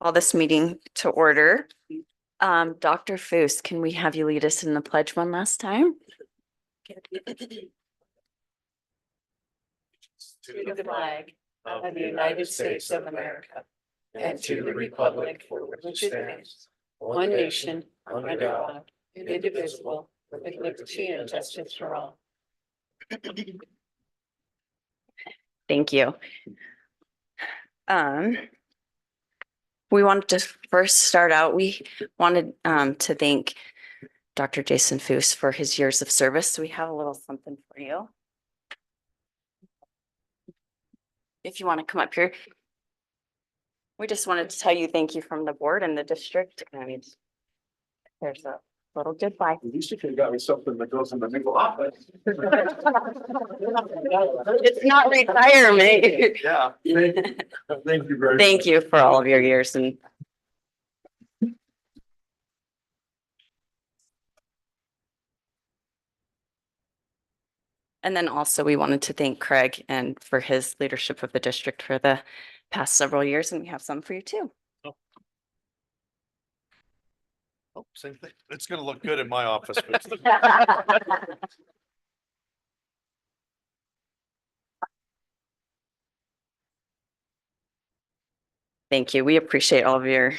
Call this meeting to order. Dr. Foos, can we have you lead us in the pledge one last time? To the flag of the United States of America and to the republic for which it stands, one nation, under God, indivisible, with liberty and justice for all. Thank you. We wanted to first start out, we wanted to thank Dr. Jason Foos for his years of service. So we have a little something for you. If you want to come up here. We just wanted to tell you thank you from the board and the district. And there's a little goodbye. At least you could have got me something that goes in the middle office. It's not retirement. Yeah. Thank you very much. Thank you for all of your years and then also we wanted to thank Craig and for his leadership of the district for the past several years, and we have some for you too. Oh, same thing. It's gonna look good in my office. Thank you. We appreciate all of your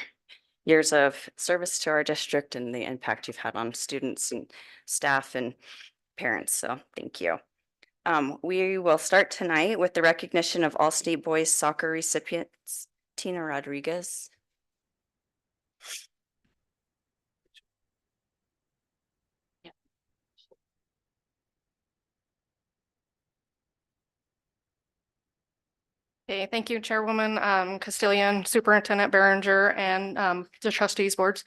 years of service to our district and the impact you've had on students and staff and parents. So thank you. We will start tonight with the recognition of all state boys soccer recipients. Tina Rodriguez. Okay, thank you, Chairwoman Castillion, Superintendent Behringer, and the trustees boards.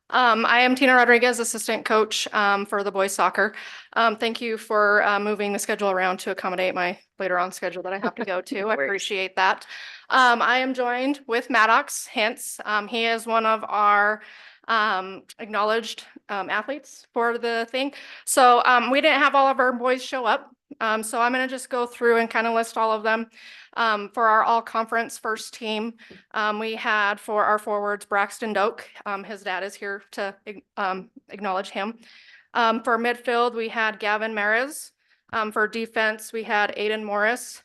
I am Tina Rodriguez, assistant coach for the boys soccer. Thank you for moving the schedule around to accommodate my later on schedule that I have to go to. I appreciate that. I am joined with Maddox Hintz. He is one of our acknowledged athletes for the thing. So we didn't have all of our boys show up. So I'm going to just go through and kind of list all of them. For our all conference first team, we had for our forwards Braxton Doak. His dad is here to acknowledge him. For midfield, we had Gavin Mares. For defense, we had Aiden Morris.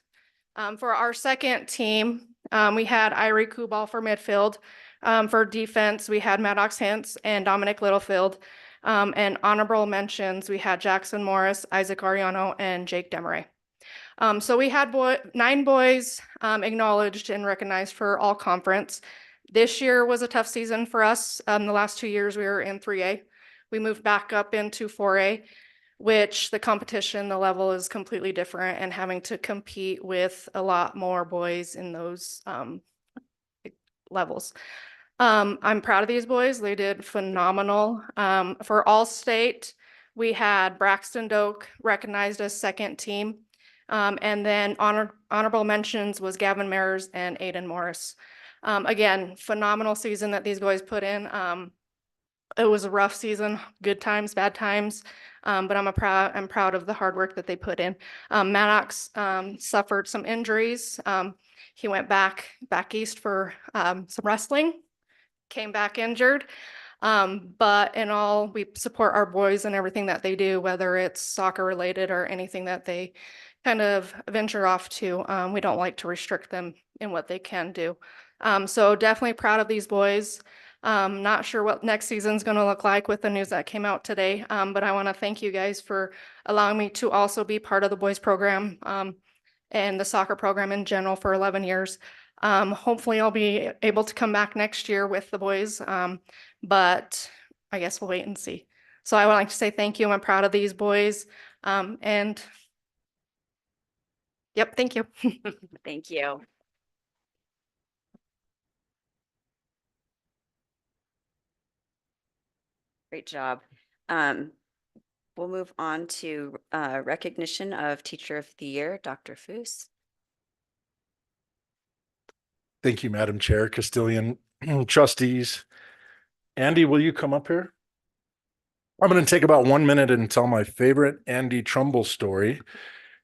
For our second team, we had Irie Kubal for midfield. For defense, we had Maddox Hintz and Dominic Littlefield. And honorable mentions, we had Jackson Morris, Isaac Ariano, and Jake Demaray. So we had 9 boys acknowledged and recognized for all conference. This year was a tough season for us. The last 2 years we were in 3A. We moved back up into 4A, which the competition, the level is completely different and having to compete with a lot more boys in those levels. I'm proud of these boys. They did phenomenal. For all state, we had Braxton Doak recognized as second team. And then honorable mentions was Gavin Mares and Aiden Morris. Again, phenomenal season that these boys put in. It was a rough season, good times, bad times, but I'm proud of the hard work that they put in. Maddox suffered some injuries. He went back east for some wrestling, came back injured. But in all, we support our boys and everything that they do, whether it's soccer related or anything that they kind of venture off to. We don't like to restrict them in what they can do. So definitely proud of these boys. Not sure what next season's going to look like with the news that came out today. But I want to thank you guys for allowing me to also be part of the boys program and the soccer program in general for 11 years. Hopefully I'll be able to come back next year with the boys. But I guess we'll wait and see. So I would like to say thank you. I'm proud of these boys. And yep, thank you. Thank you. Great job. We'll move on to recognition of Teacher of the Year, Dr. Foos. Thank you, Madam Chair, Castillion, trustees. Andy, will you come up here? I'm going to take about 1 minute and tell my favorite Andy Trumbull story.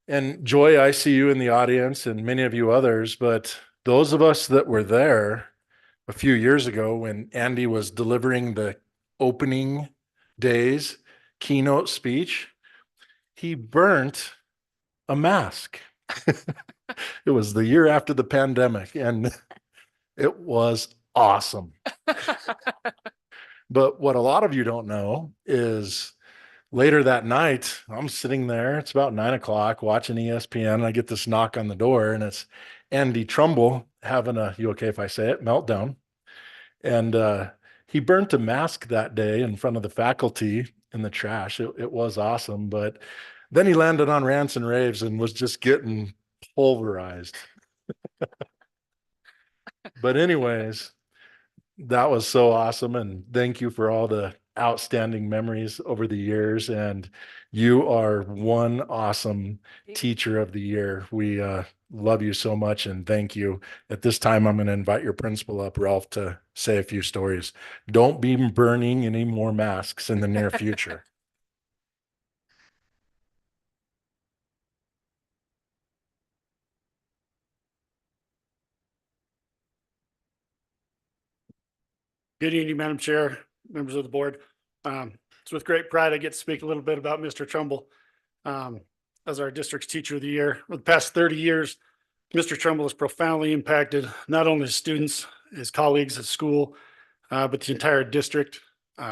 And Joy, I see you in the audience and many of you others, but those of us that were there a few years ago when Andy was delivering the opening day's keynote speech, he burnt a mask. It was the year after the pandemic, and it was awesome. But what a lot of you don't know is later that night, I'm sitting there. It's about 9 o'clock watching ESPN. And I get this knock on the door, and it's Andy Trumbull having a, you okay if I say it, meltdown. And he burnt a mask that day in front of the faculty in the trash. It was awesome. But then he landed on rants and raves and was just getting pulverized. But anyways, that was so awesome. And thank you for all the outstanding memories over the years. And you are one awesome teacher of the year. We love you so much and thank you. At this time, I'm going to invite your principal up, Ralph, to say a few stories. Don't be burning any more masks in the near future. Good evening, Madam Chair, members of the board. It's with great pride I get to speak a little bit about Mr. Trumbull as our district's teacher of the year. For the past 30 years, Mr. Trumbull has profoundly impacted not only his students, his colleagues at school, but the entire district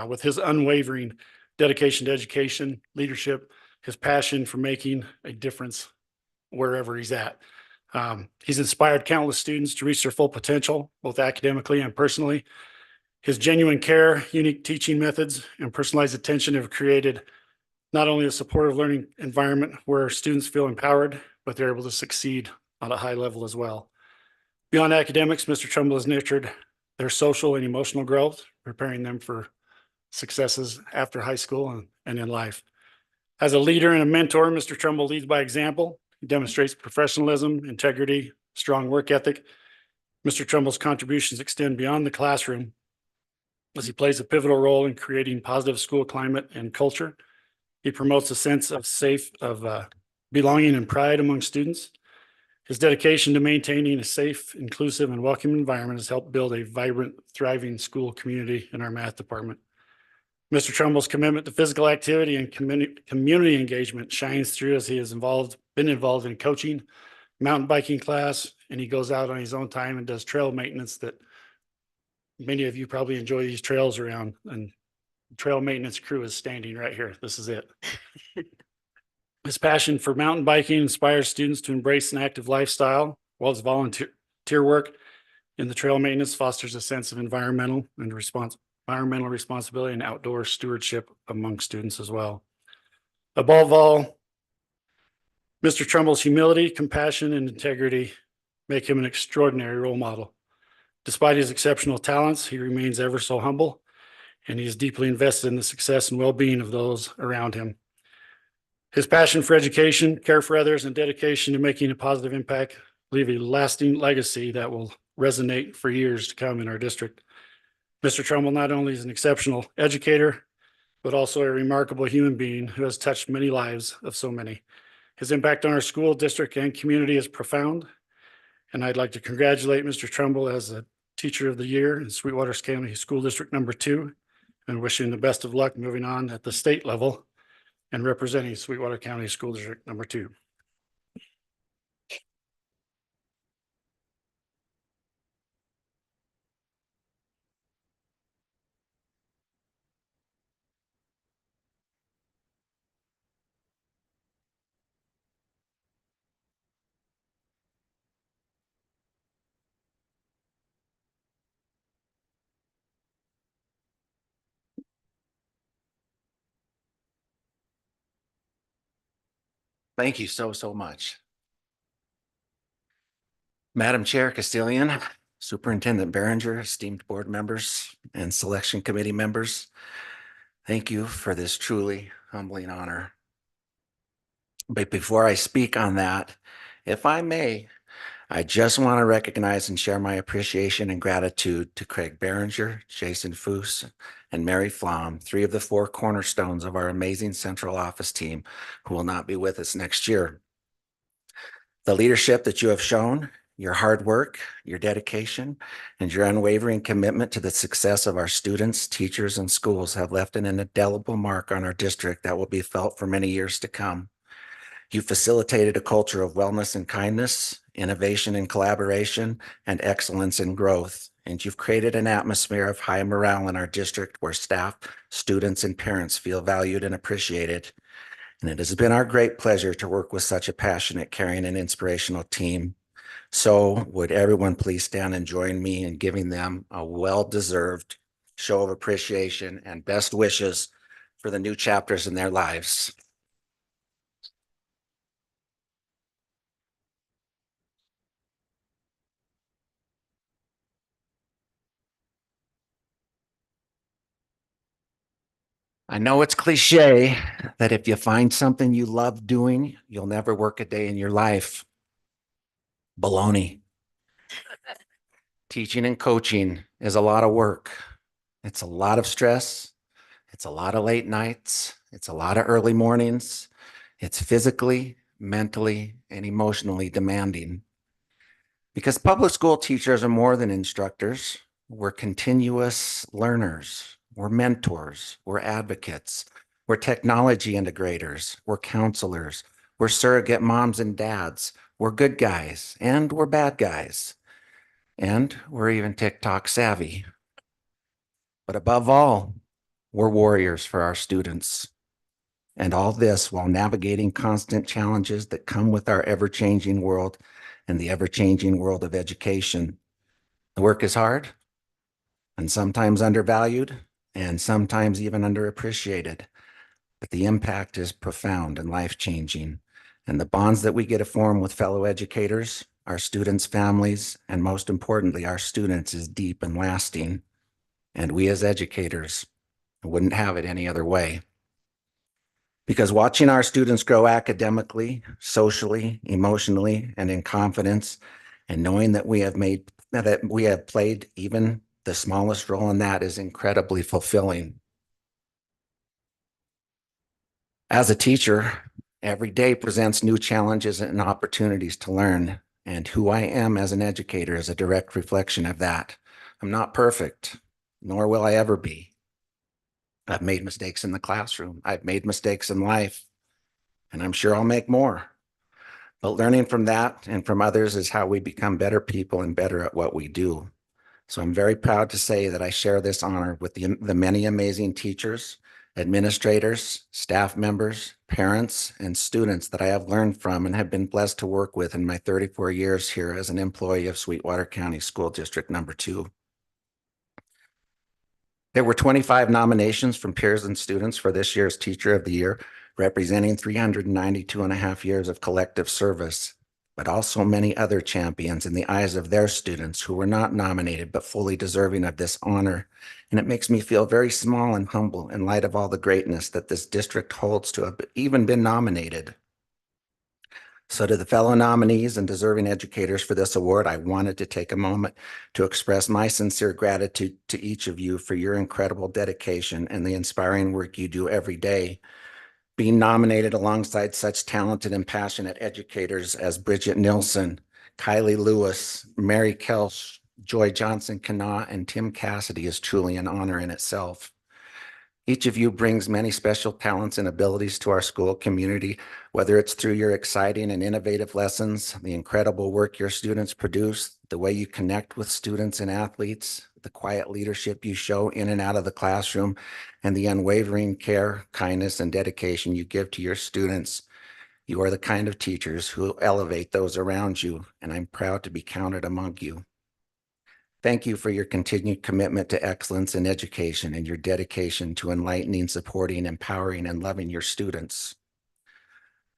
with his unwavering dedication to education, leadership, his passion for making a difference wherever he's at. He's inspired countless students to reach their full potential, both academically and personally. His genuine care, unique teaching methods, and personalized attention have created not only a supportive learning environment where students feel empowered, but they're able to succeed on a high level as well. Beyond academics, Mr. Trumbull has nurtured their social and emotional growth, preparing them for successes after high school and in life. As a leader and a mentor, Mr. Trumbull leads by example. He demonstrates professionalism, integrity, strong work ethic. Mr. Trumbull's contributions extend beyond the classroom as he plays a pivotal role in creating positive school climate and culture. He promotes a sense of belonging and pride among students. His dedication to maintaining a safe, inclusive, and welcoming environment has helped build a vibrant, thriving school community in our math department. Mr. Trumbull's commitment to physical activity and community engagement shines through as he has been involved in coaching, mountain biking class, and he goes out on his own time and does trail maintenance that many of you probably enjoy these trails around, and the trail maintenance crew is standing right here. This is it. His passion for mountain biking inspires students to embrace an active lifestyle, while his volunteer work in the trail maintenance fosters a sense of environmental responsibility and outdoor stewardship among students as well. Above all, Mr. Trumbull's humility, compassion, and integrity make him an extraordinary role model. Despite his exceptional talents, he remains ever so humble, and he is deeply invested in the success and well-being of those around him. His passion for education, care for others, and dedication to making a positive impact leave a lasting legacy that will resonate for years to come in our district. Mr. Trumbull not only is an exceptional educator, but also a remarkable human being who has touched many lives of so many. His impact on our school, district, and community is profound, and I'd like to congratulate Mr. Trumbull as a Teacher of the Year in Sweetwater County School District number 2, and wish him the best of luck moving on at the state level and representing Sweetwater County School District number 2. Thank you so much. Madam Chair Castilian, Superintendent Behringer, esteemed board members and selection committee members, thank you for this truly humbling honor. But before I speak on that, if I may, I just want to recognize and share my appreciation and gratitude to Craig Behringer, Jason Foose, and Mary Flom, 3 of the 4 cornerstones of our amazing central office team who will not be with us next year. The leadership that you have shown Your hard work, your dedication, and your unwavering commitment to the success of our students, teachers, and schools have left an indelible mark on our district that will be felt for many years to come. You facilitated a culture of wellness and kindness, innovation and collaboration, and excellence in growth. And you've created an atmosphere of high morale in our district where staff, students, and parents feel valued and appreciated. And it has been our great pleasure to work with such a passionate, caring, and inspirational team. So would everyone please stand and join me in giving them a well-deserved show of appreciation and best wishes for the new chapters in their lives. I know it's cliche that if you find something you love doing, you'll never work a day in your life. Baloney. Teaching and coaching is a lot of work. It's a lot of stress. It's a lot of late nights. It's a lot of early mornings. It's physically, mentally, and emotionally demanding. Because public school teachers are more than instructors. We're continuous learners. We're mentors. We're advocates. We're technology integrators. We're counselors. We're surrogate moms and dads. We're good guys and we're bad guys. And we're even TikTok savvy. But above all, we're warriors for our students. And all this while navigating constant challenges that come with our ever-changing world and the ever-changing world of education. The work is hard and sometimes undervalued and sometimes even underappreciated, but the impact is profound and life-changing. And the bonds that we get to form with fellow educators, our students' families, and most importantly, our students is deep and lasting. And we as educators wouldn't have it any other way. Because watching our students grow academically, socially, emotionally, and in confidence, and knowing that we have played even the smallest role in that is incredibly fulfilling. As a teacher, every day presents new challenges and opportunities to learn, and who I am as an educator is a direct reflection of that. I'm not perfect, nor will I ever be. I've made mistakes in the classroom. I've made mistakes in life, and I'm sure I'll make more. But learning from that and from others is how we become better people and better at what we do. So I'm very proud to say that I share this honor with the many amazing teachers, administrators, staff members, parents, and students that I have learned from and have been blessed to work with in my 34 years here as an employee of Sweetwater County School District Number 2. There were 25 nominations from peers and students for this year's Teacher of the Year, representing 392 and a half years of collective service, but also many other champions in the eyes of their students who were not nominated but fully deserving of this honor. And it makes me feel very small and humble in light of all the greatness that this district holds to have even been nominated. So to the fellow nominees and deserving educators for this award, I wanted to take a moment to express my sincere gratitude to each of you for your incredible dedication and the inspiring work you do every day. Being nominated alongside such talented and passionate educators as Bridget Nilsson, Kylie Lewis, Mary Kelsch, Joy Johnson-Kana, and Tim Cassidy is truly an honor in itself. Each of you brings many special talents and abilities to our school community, whether it's through your exciting and innovative lessons, the incredible work your students produce, the way you connect with students and athletes, the quiet leadership you show in and out of the classroom, and the unwavering care, kindness, and dedication you give to your students. You are the kind of teachers who elevate those around you, and I'm proud to be counted among you. Thank you for your continued commitment to excellence in education and your dedication to enlightening, supporting, empowering, and loving your students.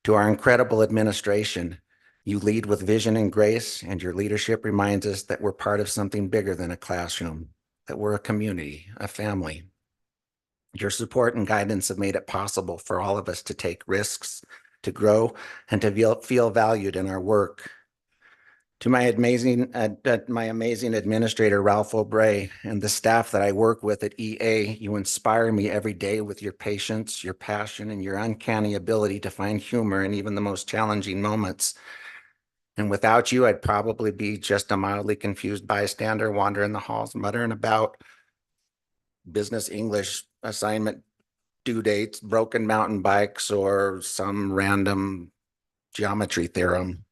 To our incredible administration, you lead with vision and grace, and your leadership reminds us that we're part of something bigger than a classroom, that we're a community, a family. Your support and guidance have made it possible for all of us to take risks, to grow, and to feel valued in our work. To my amazing administrator, Ralph O'Bray, and the staff that I work with at EA, you inspire me every day with your patience, your passion, and your uncanny ability to find humor in even the most challenging moments. And without you, I'd probably be just a mildly confused bystander wandering the halls, muttering about business English assignment due dates, broken mountain bikes, or some random geometry theorem.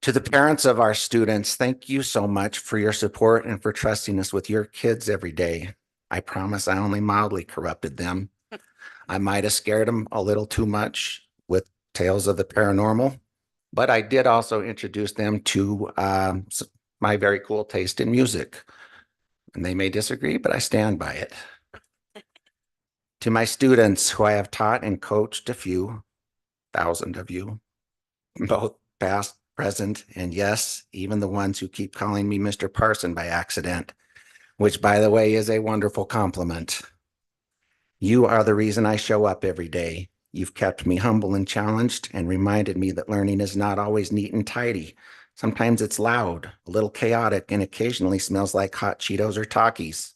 To the parents of our students, thank you so much for your support and for trusting us with your kids every day. I promise I only mildly corrupted them. I might have scared them a little too much with tales of the paranormal, but I did also introduce them to my very cool taste in music. And they may disagree, but I stand by it. To my students who I have taught and coached, a few thousand of you, both past, present, and yes, even the ones who keep calling me Mr. Parson by accident, which by the way is a wonderful compliment. You are the reason I show up every day. You've kept me humble and challenged and reminded me that learning is not always neat and tidy. Sometimes it's loud, a little chaotic, and occasionally smells like hot Cheetos or Takis.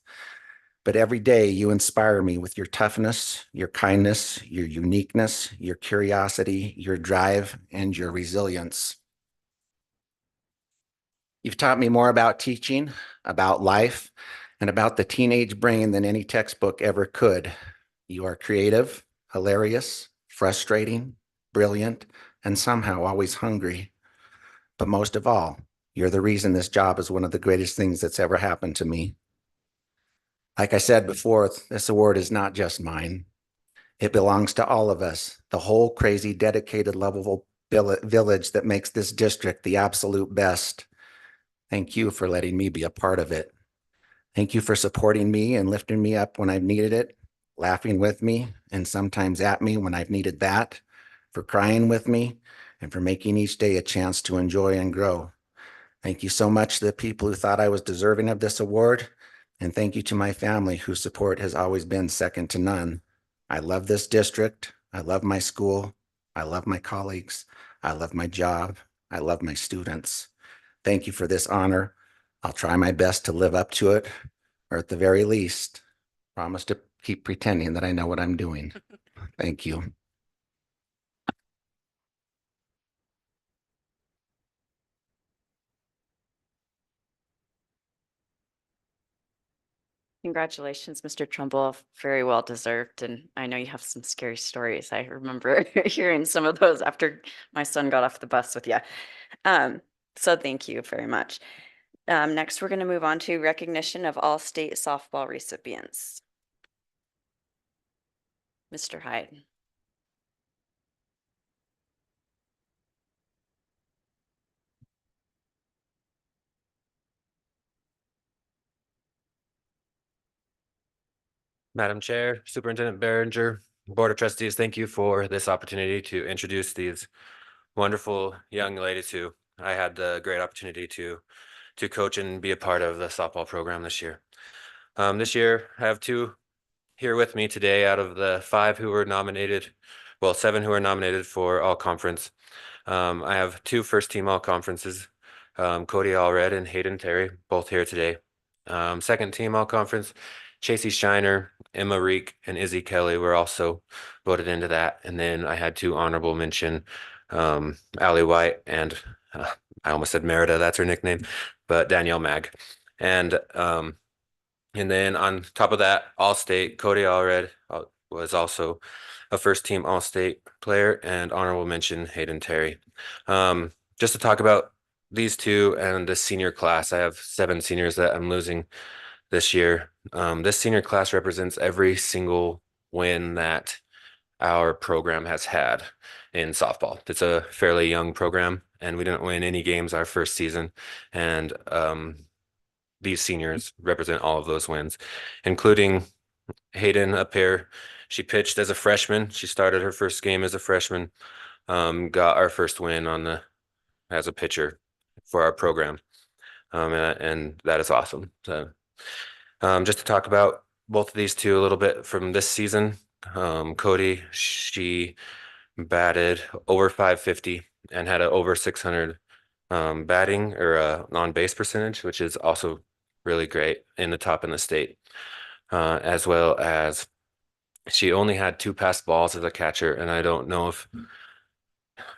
But every day you inspire me with your toughness, your kindness, your uniqueness, your curiosity, your drive, and your resilience. You've taught me more about teaching, about life, and about the teenage brain than any textbook ever could. You are creative, hilarious, frustrating, brilliant, and somehow always hungry. But most of all, you're the reason this job is one of the greatest things that's ever happened to me. Like I said before, this award is not just mine. It belongs to all of us, the whole crazy, dedicated, lovable village that makes this district the absolute best. Thank you for letting me be a part of it. Thank you for supporting me and lifting me up when I've needed it, laughing with me and sometimes at me when I've needed that, for crying with me, and for making each day a chance to enjoy and grow. Thank you so much to the people who thought I was deserving of this award, and thank you to my family whose support has always been second to none. I love this district. I love my school. I love my colleagues. I love my job. I love my students. Thank you for this honor. I'll try my best to live up to it, or at the very least, promise to keep pretending that I know what I'm doing. Thank you. Congratulations, Mr. Trumbull. Very well deserved. And I know you have some scary stories. I remember hearing some of those after my son got off the bus with you. So thank you very much. Next, we're going to move on to recognition of all state softball recipients. Mr. Hyde. Madam Chair, Superintendent Behringer, Board of Trustees, thank you for this opportunity to introduce these wonderful young ladies who I had the great opportunity to coach and be a part of the softball program this year. This year, I have two here with me today out of the 5 who were nominated, well, 7 who were nominated for all conference. I have 2 first team all conferences, Cody Allred and Hayden Terry, both here today. Second team all conference, Chasey Shiner, Emma Reek, and Izzy Kelly were also voted into that. And then I had 2 honorable mention, Allie White and I almost said Merida, that's her nickname, but Danielle Mag. And then on top of that, All-State, Cody Allred was also a first team All-State player, and honorable mention Hayden Terry. Just to talk about these 2 and the senior class, I have 7 seniors that I'm losing this year. This senior class represents every single win that our program has had in softball. It's a fairly young program, and we didn't win any games our first season. And these seniors represent all of those wins, including Hayden up here. She pitched as a freshman. She started her first game as a freshman, got our first win as a pitcher for our program. And that is awesome. So just to talk about both of these 2 a little bit from this season. Cody, she batted over 550 and had an over 600 batting or on base percentage, which is also really great, in the top in the state. As well as she only had 2 passed balls as a catcher, and I don't know if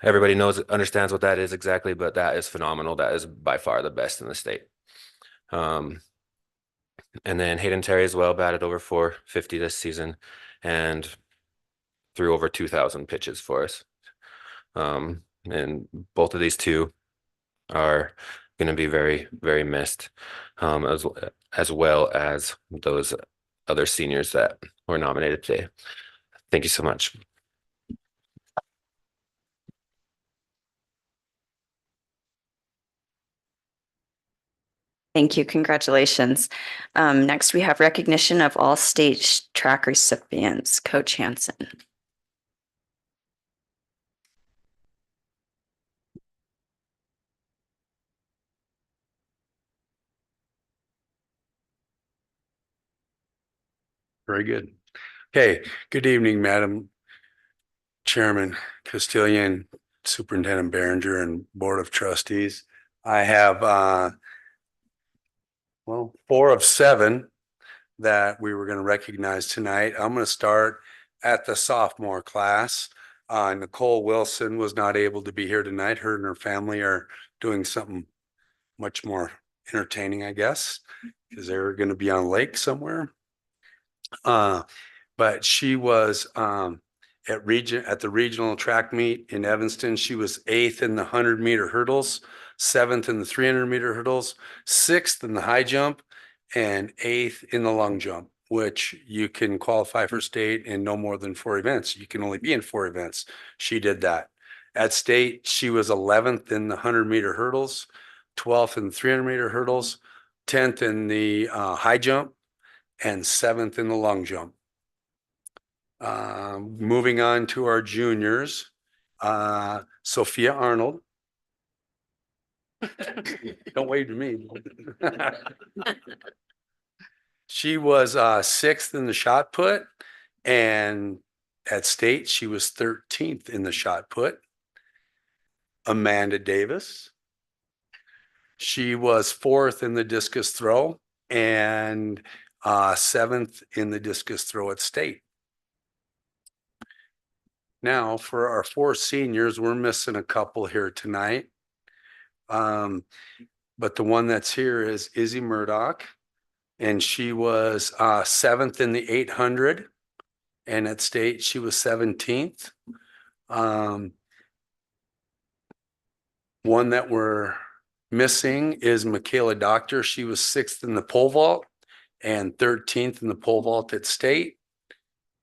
everybody understands what that is exactly, but that is phenomenal. That is by far the best in the state. And then Hayden Terry as well batted over 450 this season and threw over 2,000 pitches for us. And both of these two are going to be very, very missed, as well as those other seniors that were nominated today. Thank you so much. Thank you. Congratulations. Next, we have recognition of all state track recipients. Coach Hanson. Very good. Okay, good evening, Madam Chairman Castillion, Superintendent Behringer, and Board of Trustees. I have well, 4 of 7 that we were going to recognize tonight. I'm going to start at the sophomore class. Nicole Wilson was not able to be here tonight. Her and her family are doing something much more entertaining, I guess, because they're going to be on lake somewhere. But she was at the regional track meet in Evanston. She was 8th in the 100-meter hurdles, 7th in the 300-meter hurdles, 6th in the high jump, and 8th in the long jump, which you can qualify for state in no more than 4 events. You can only be in 4 events. She did that. At state, she was 11th in the 100-meter hurdles, 12th in the 300-meter hurdles, 10th in the high jump, and 7th in the long jump. Moving on to our juniors, Sophia Arnold. Don't wave to me. She was 6th in the shot put, and at state she was 13th in the shot put. Amanda Davis. She was 4th in the discus throw and 7th in the discus throw at state. Now for our 4 seniors, we're missing a couple here tonight. But the one that's here is Izzy Murdoch, and she was 7th in the 800, and at state she was 17th. One that we're missing is Michaela Doctor. She was 6th in the pole vault and 13th in the pole vault at state.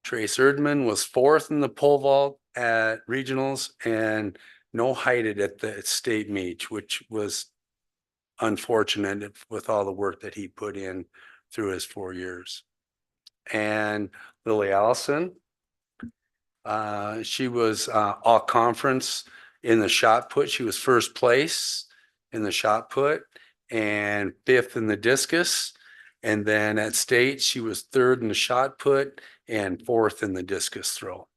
Trace Erdman was 4th in the pole vault at regionals and no heighted at the state meet, which was unfortunate with all the work that he put in through his 4 years. And Lily Allison, she was all conference in the shot put. She was 1st place in the shot put and 5th in the discus. And then at state, she was 3rd in the shot put and 4th in the discus throw.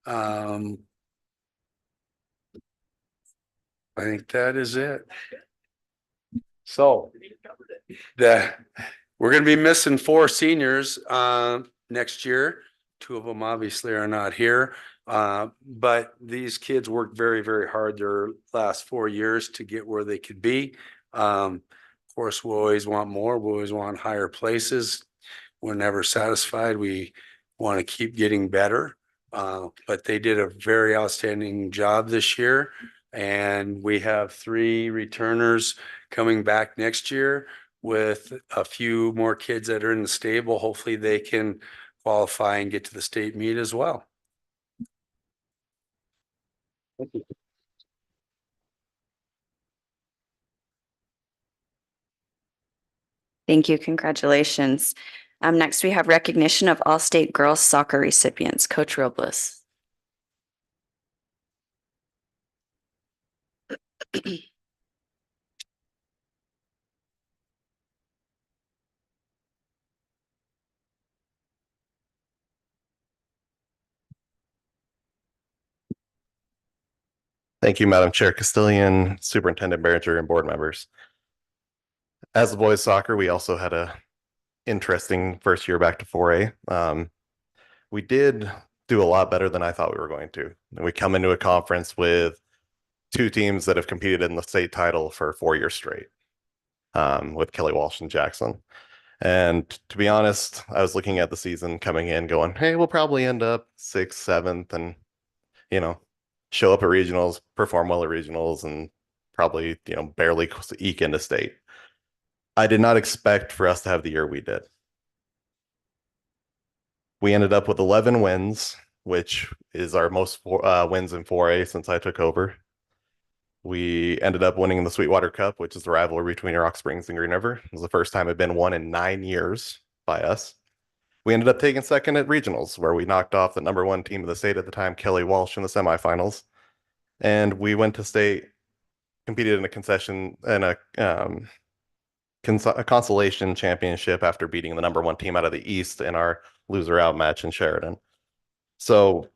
I think that is it. So we're going to be missing 4 seniors next year. 2 of them obviously are not here. But these kids worked very, very hard their last 4 years to get where they could be. Of course, we always want more. We always want higher places. We're never satisfied. We want to keep getting better. But they did a very outstanding job this year. And we have 3 returners coming back next year with a few more kids that are in the stable. Hopefully they can qualify and get to the state meet as well. Thank you. Thank you. Congratulations. Next, we have recognition of all state girls soccer recipients. Coach Robles. Thank you, Madam Chair Castillion, Superintendent Behringer, and board members. As the boys soccer, we also had a interesting first year back to 4A. We did do a lot better than I thought we were going to. And we come into a conference with two teams that have competed in the state title for 4 years straight, with Kelly Walsh and Jackson. And to be honest, I was looking at the season coming in going, hey, we'll probably end up 6th, 7th, and, you know, show up at regionals, perform well at regionals, and probably, barely eke into state. I did not expect for us to have the year we did. We ended up with 11 wins, which is our most wins in 4A since I took over. We ended up winning the Sweetwater Cup, which is the rivalry between Rock Springs and Green River. It was the first time it had been won in 9 years by us. We ended up taking second at regionals, where we knocked off the #1 team of the state at the time, Kelly Walsh, in the semifinals. And we went to state, competed in a concession and a consolation championship after beating the #1 team out of the East in our loser out match in Sheridan. So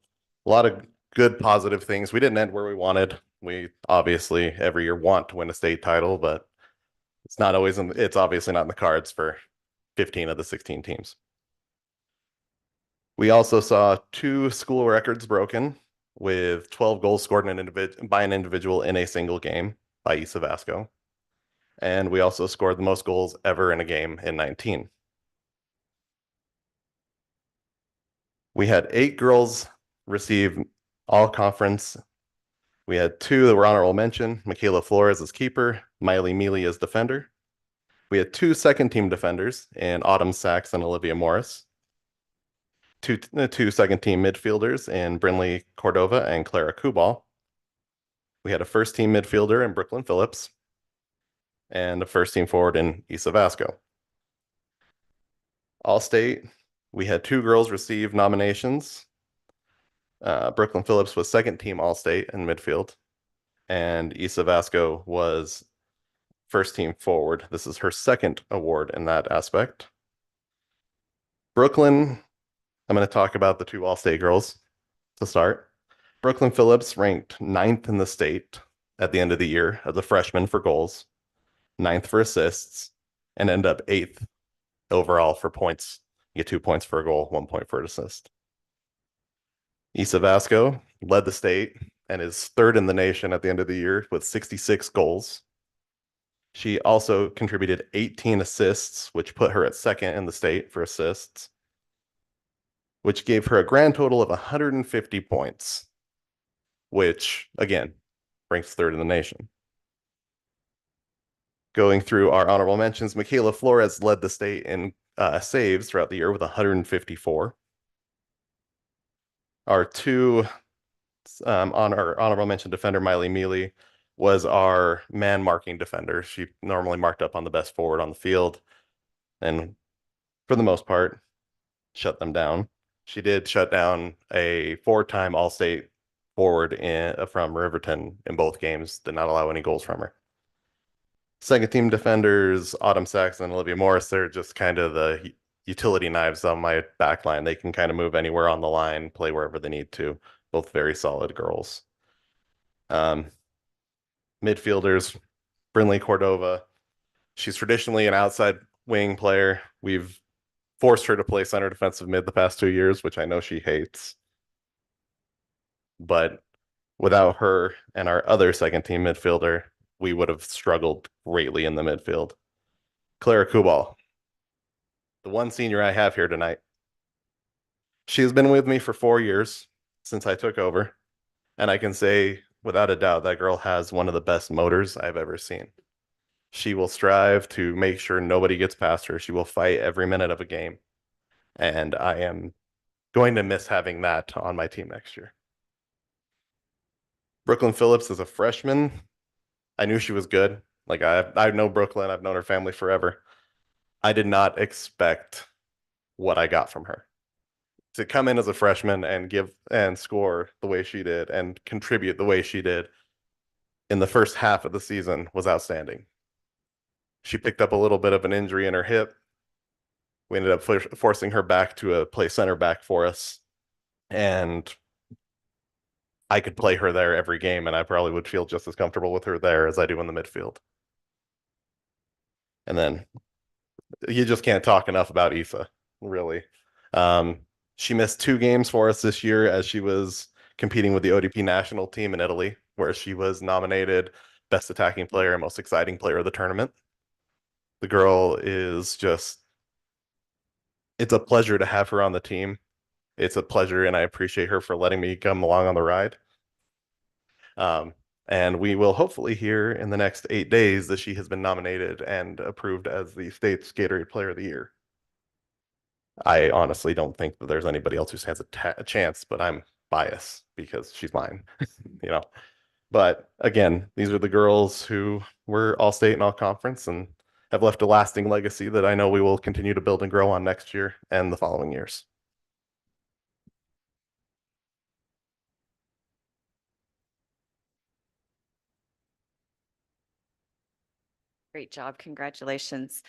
a lot of good positive things. We didn't end where we wanted. We obviously every year want to win a state title, but it's obviously not in the cards for 15 of the 16 teams. We also saw 2 school records broken, with 12 goals scored by an individual in a single game by Issa Vasco. And we also scored the most goals ever in a game in 19. We had 8 girls receive all conference. We had 2 that were honorable mention, Michaela Flores as keeper, Miley Mealy as defender. We had 2 second team defenders in Autumn Sachs and Olivia Morris. Two second team midfielders in Brinley Cordova and Clara Kubal. We had a first team midfielder in Brooklyn Phillips and a first team forward in Issa Vasco. All-state, we had 2 girls receive nominations. Brooklyn Phillips was second team All-state in midfield, and Issa Vasco was first team forward. This is her second award in that aspect. Brooklyn, I'm going to talk about the 2 All-state girls to start. Brooklyn Phillips ranked 9th in the state at the end of the year as a freshman for goals, 9th for assists, and end up 8th overall for points. You get 2 points for a goal, 1 point for an assist. Issa Vasco led the state and is 3rd in the nation at the end of the year with 66 goals. She also contributed 18 assists, which put her at 2nd in the state for assists, which gave her a grand total of 150 points, which, again, ranks 3rd in the nation. Going through our honorable mentions, Michaela Flores led the state in saves throughout the year with 154. Our 2 on our honorable mention defender, Miley Mealy, was our man marking defender. She normally marked up on the best forward on the field, and for the most part, shut them down. She did shut down a 4-time All-State forward from Riverton in both games, did not allow any goals from her. Second team defenders, Autumn Sachs and Olivia Morris, they're just kind of the utility knives on my back line. They can kind of move anywhere on the line, play wherever they need to. Both very solid girls. Midfielders, Brinley Cordova. She's traditionally an outside wing player. We've forced her to play center defensive mid the past 2 years, which I know she hates. But without her and our other second team midfielder, we would have struggled greatly in the midfield. Clara Kubal, the one senior I have here tonight. She has been with me for 4 years since I took over, and I can say without a doubt that girl has one of the best motors I've ever seen. She will strive to make sure nobody gets past her. She will fight every minute of a game, and I am going to miss having that on my team next year. Brooklyn Phillips is a freshman. I knew she was good. Like I know Brooklyn. I've known her family forever. I did not expect what I got from her. To come in as a freshman and give and score the way she did and contribute the way she did in the first half of the season was outstanding. She picked up a little bit of an injury in her hip. We ended up forcing her back to play center back for us. And I could play her there every game, and I probably would feel just as comfortable with her there as I do in the midfield. And then you just can't talk enough about Issa, really. She missed 2 games for us this year as she was competing with the ODP national team in Italy, where she was nominated best attacking player and most exciting player of the tournament. The girl is just, it's a pleasure to have her on the team. It's a pleasure, and I appreciate her for letting me come along on the ride. And we will hopefully hear in the next 8 days that she has been nominated and approved as the state's Gatorade Player of the Year. I honestly don't think that there's anybody else who has a chance, but I'm biased because she's mine, you know. But again, these are the girls who were all state and all conference and have left a lasting legacy that I know we will continue to build and grow on next year and the following years. Great job. Congratulations.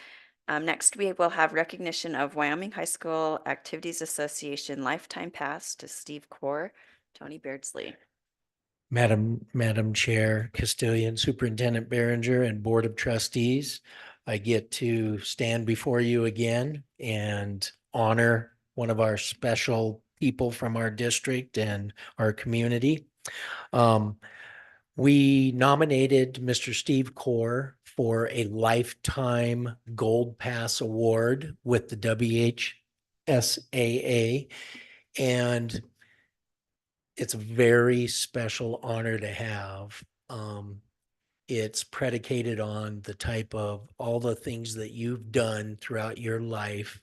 Next, we will have recognition of Wyoming High School Activities Association Lifetime Pass to Steve Core, Tony Beardsley. Madam Chair, Custodian, Superintendent Behringer, and Board of Trustees, I get to stand before you again and honor one of our special people from our district and our community. We nominated Mr. Steve Core for a Lifetime Gold Pass Award with the WHSAA, and it's a very special honor to have. It's predicated on the type of all the things that you've done throughout your life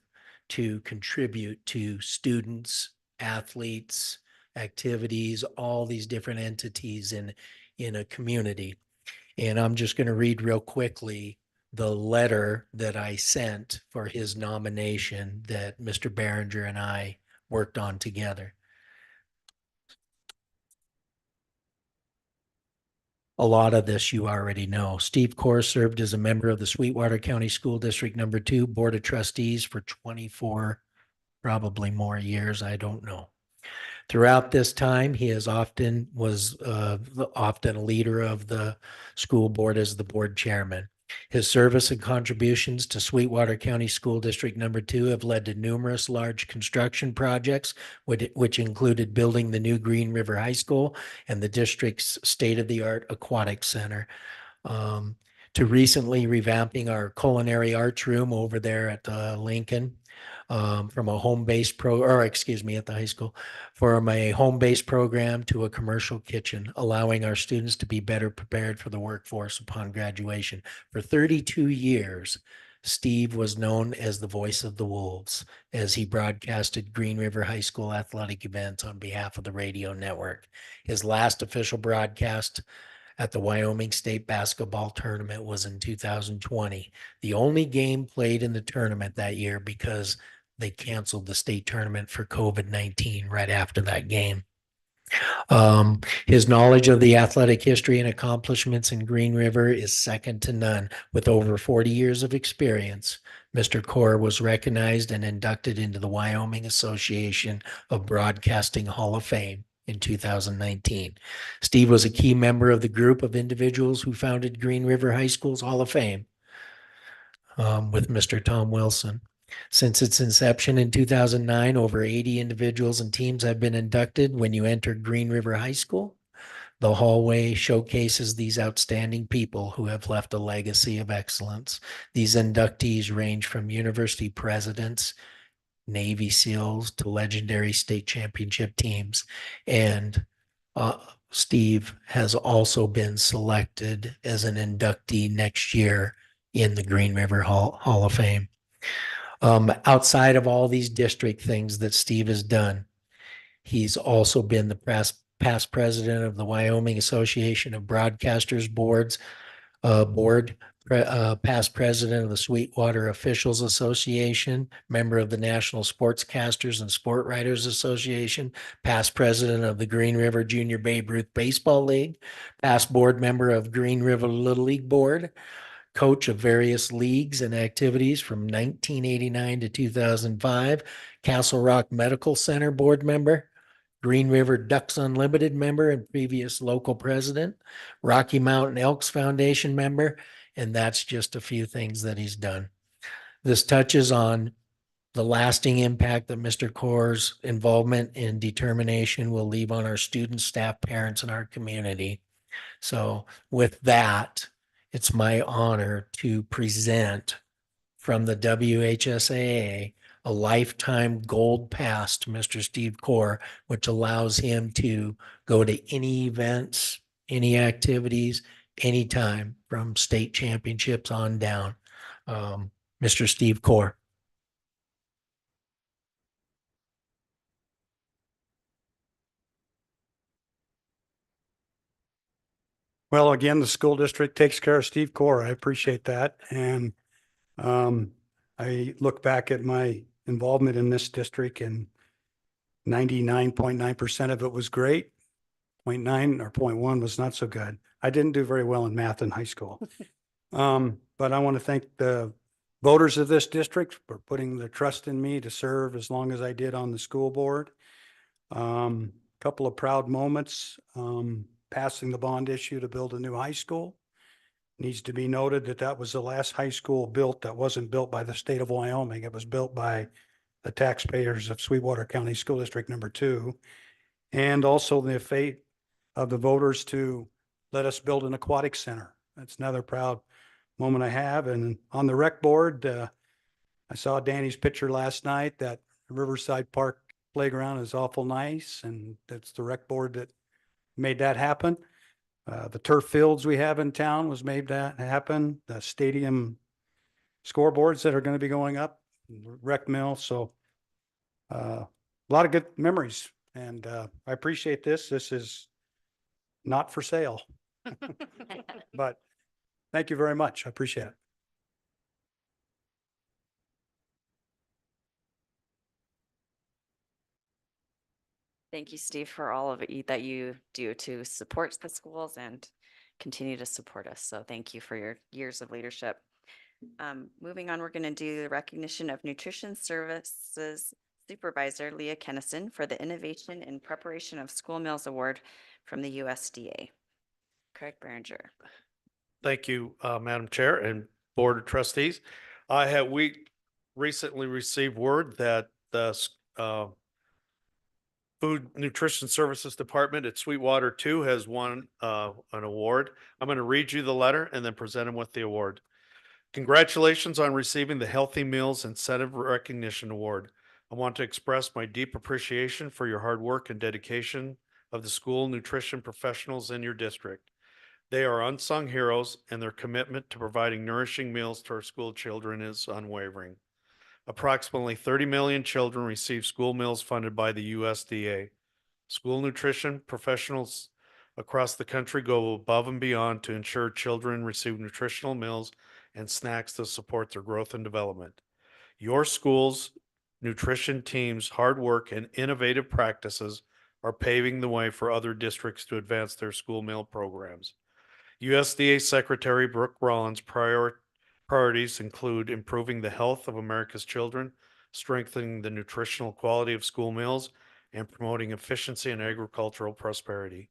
to contribute to students, athletes, activities, all these different entities in a community. And I'm just going to read real quickly the letter that I sent for his nomination that Mr. Behringer and I worked on together. A lot of this you already know. Steve Core served as a member of the Sweetwater County School District Number 2 Board of Trustees for 24, probably more years, I don't know. Throughout this time, he was often a leader of the school board as the board chairman. His service and contributions to Sweetwater County School District Number 2 have led to numerous large construction projects, which included building the new Green River High School and the district's state-of-the-art aquatic center, to recently revamping our culinary arts room over there at Lincoln, from a home-based at the high school, from a home-based program to a commercial kitchen, allowing our students to be better prepared for the workforce upon graduation. For 32 years, Steve was known as the voice of the Wolves as he broadcasted Green River High School athletic events on behalf of the radio network. His last official broadcast at the Wyoming State Basketball Tournament was in 2020. The only game played in the tournament that year because they canceled the state tournament for COVID-19 right after that game. His knowledge of the athletic history and accomplishments in Green River is second to none. With over 40 years of experience, Mr. Core was recognized and inducted into the Wyoming Association of Broadcasting Hall of Fame in 2019. Steve was a key member of the group of individuals who founded Green River High School's Hall of Fame with Mr. Tom Wilson. Since its inception in 2009, over 80 individuals and teams have been inducted. When you enter Green River High School, the hallway showcases these outstanding people who have left a legacy of excellence. These inductees range from university presidents, Navy SEALs to legendary state championship teams. And Steve has also been selected as an inductee next year in the Green River Hall of Fame. Outside of all these district things that Steve has done, he's also been the past president of the Wyoming Association of Broadcasters Board, past president of the Sweetwater Officials Association, member of the National Sportscasters and Sport Writers Association, past president of the Green River Junior Babe Ruth Baseball League, past board member of Green River Little League Board, coach of various leagues and activities from 1989 to 2005, Castle Rock Medical Center board member, Green River Ducks Unlimited member and previous local president, Rocky Mountain Elks Foundation member, and that's just a few things that he's done. This touches on the lasting impact that Mr. Corr's involvement and determination will leave on our students, staff, parents, and our community. So with that, it's my honor to present from the WHSAA a lifetime gold pass to Mr. Steve Corr, which allows him to go to any events, any activities, anytime from state championships on down. Mr. Steve Corr. Well, again, the school district takes care of Steve Corr. I appreciate that. And I look back at my involvement in this district and 99.9% of it was great. 0.9 or 0.1 was not so good. I didn't do very well in math in high school. But I want to thank the voters of this district for putting their trust in me to serve as long as I did on the school board. Couple of proud moments. Passing the bond issue to build a new high school. Needs to be noted that that was the last high school built that wasn't built by the state of Wyoming. It was built by the taxpayers of Sweetwater County School District number 2. And also the fate of the voters to let us build an aquatic center. That's another proud moment I have. And on the rec board, I saw Danny's picture last night. That Riverside Park playground is awful nice. And that's the rec board that made that happen. The turf fields we have in town was made that happen. The stadium scoreboards that are going to be going up, rec mill. So a lot of good memories. And I appreciate this. This is not for sale. But thank you very much. I appreciate it. Thank you, Steve, for all of it that you do to support the schools and continue to support us. So thank you for your years of leadership. Moving on, we're going to do the recognition of Nutrition Services Supervisor Leah Kennison for the Innovation in Preparation of School Meals Award from the USDA. Craig Berenger. Thank you, Madam Chair and Board of Trustees. We recently received word that the Food Nutrition Services Department at Sweetwater 2 has won an award. I'm going to read you the letter and then present them with the award. Congratulations on receiving the Healthy Meals Incentive Recognition Award. I want to express my deep appreciation for your hard work and dedication of the school nutrition professionals in your district. They are unsung heroes, and their commitment to providing nourishing meals to our school children is unwavering. Approximately 30 million children receive school meals funded by the USDA. School nutrition professionals across the country go above and beyond to ensure children receive nutritional meals and snacks to support their growth and development. Your school's nutrition team's hard work and innovative practices are paving the way for other districts to advance their school meal programs. USDA Secretary Brooke Rollins' priorities include improving the health of America's children, strengthening the nutritional quality of school meals, and promoting efficiency and agricultural prosperity.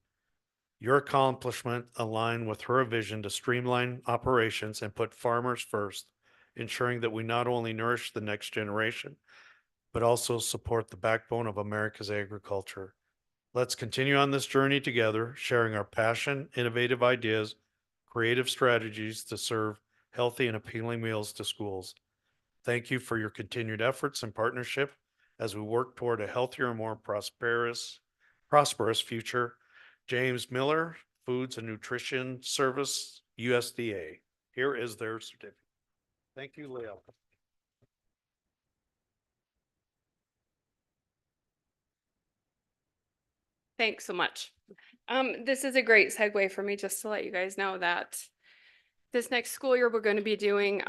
Your accomplishment align with her vision to streamline operations and put farmers first, ensuring that we not only nourish the next generation, but also support the backbone of America's agriculture. Let's continue on this journey together, sharing our passion, innovative ideas, creative strategies to serve healthy and appealing meals to schools. Thank you for your continued efforts and partnership as we work toward a healthier and more prosperous future. James Miller, Foods and Nutrition Service, USDA. Here is their certificate. Thank you, Leah. Thanks so much. This is a great segue for me just to let you guys know that this next school year, we're going to be doing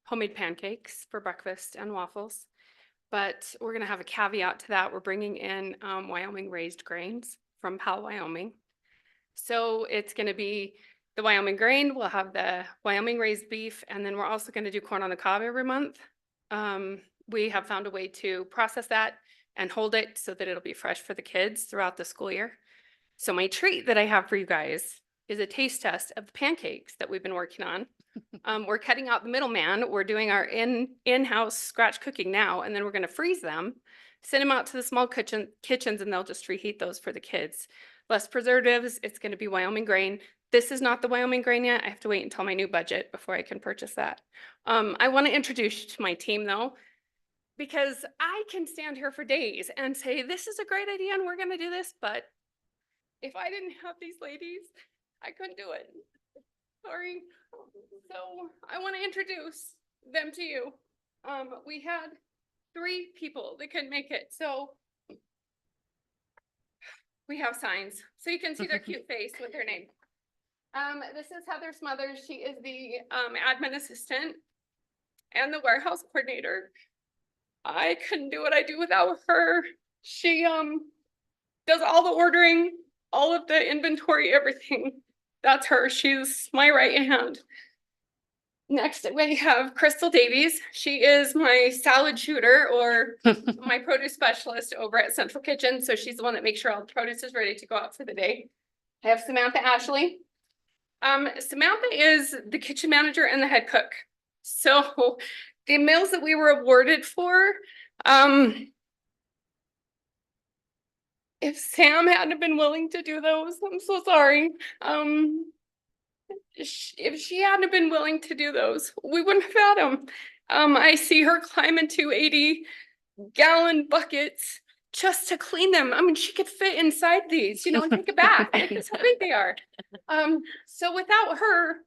homemade pancakes for breakfast and waffles. But we're going to have a caveat to that. We're bringing in Wyoming raised grains from Powell, Wyoming. So it's going to be the Wyoming grain. We'll have the Wyoming raised beef. And then we're also going to do corn on the cob every month. We have found a way to process that and hold it so that it'll be fresh for the kids throughout the school year. So my treat that I have for you guys is a taste test of the pancakes that we've been working on. We're cutting out the middleman. We're doing our in-house scratch cooking now, and then we're gonna freeze them, send them out to the small kitchens, and they'll just reheat those for the kids. Less preservatives. It's gonna be Wyoming grain. This is not the Wyoming grain yet. I have to wait until my new budget before I can purchase that. I want to introduce you to my team though, because I can stand here for days and say, this is a great idea and we're gonna do this, but if I didn't have these ladies, I couldn't do it. Sorry. So I want to introduce them to you. We had 3 people that couldn't make it, so we have signs, so you can see their cute face with their name. This is Heather Smothers. She is the admin assistant and the warehouse coordinator. I couldn't do what I do without her. She does all the ordering, all of the inventory, everything. That's her. She's my right hand. Next, we have Crystal Davies. She is my salad shooter or my produce specialist over at Central Kitchen. So she's the one that makes sure all the produce is ready to go out for the day. I have Samantha Ashley. Samantha is the kitchen manager and the head cook. So the meals that we were awarded for, if Sam hadn't been willing to do those, I'm so sorry. If she hadn't been willing to do those, we wouldn't have had them. I see her climb into 80-gallon buckets just to clean them. I mean, she could fit inside these, and take a bath. That's how big they are. So without her,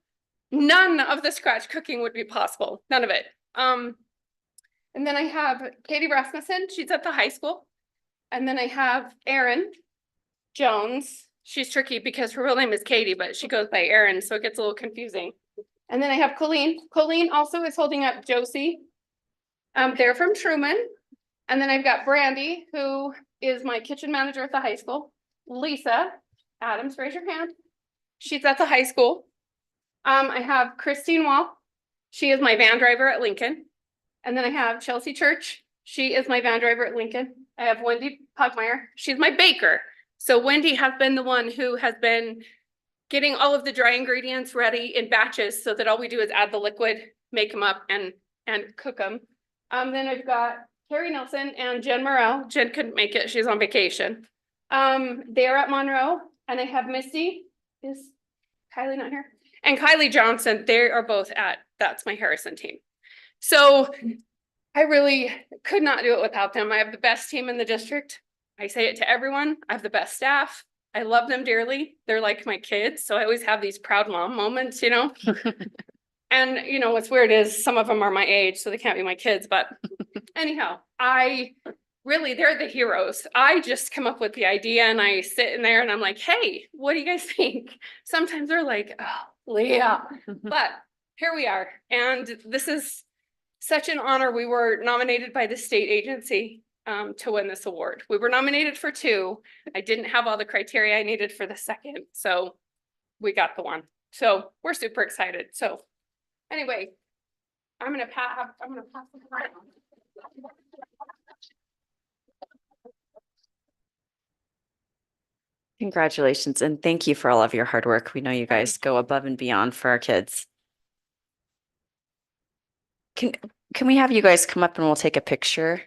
none of the scratch cooking would be possible. None of it. And then I have Katie Rasmussen. She's at the high school. And then I have Erin Jones. She's tricky because her real name is Katie, but she goes by Erin, so it gets a little confusing. And then I have Colleen. Colleen also is holding up Josie. They're from Truman. And then I've got Brandy, who is my kitchen manager at the high school. Lisa Adams, raise your hand. She's at the high school. I have Christine Wall. She is my van driver at Lincoln. And then I have Chelsea Church. She is my van driver at Lincoln. I have Wendy Pugmeyer. She's my baker. So Wendy has been the one who has been getting all of the dry ingredients ready in batches so that all we do is add the liquid, make them up and cook them. Then I've got Carrie Nelson and Jen Morrell. Jen couldn't make it. She's on vacation. They are at Monroe. And I have Misty. Is Kylie not here? And Kylie Johnson. They are both at, that's my Harrison team. So I really could not do it without them. I have the best team in the district. I say it to everyone. I have the best staff. I love them dearly. They're like my kids. So I always have these proud mom moments, And what's weird is some of them are my age, so they can't be my kids. But anyhow, they're the heroes. I just come up with the idea and I sit in there and I'm like, hey, what do you guys think? Sometimes they're like, oh, Leah. But here we are. And this is such an honor. We were nominated by the state agency to win this award. We were nominated for 2. I didn't have all the criteria I needed for the second, so we got the one. So we're super excited. So anyway, I'm gonna pass it around. Congratulations, and thank you for all of your hard work. We know you guys go above and beyond for our kids. Can we have you guys come up and we'll take a picture?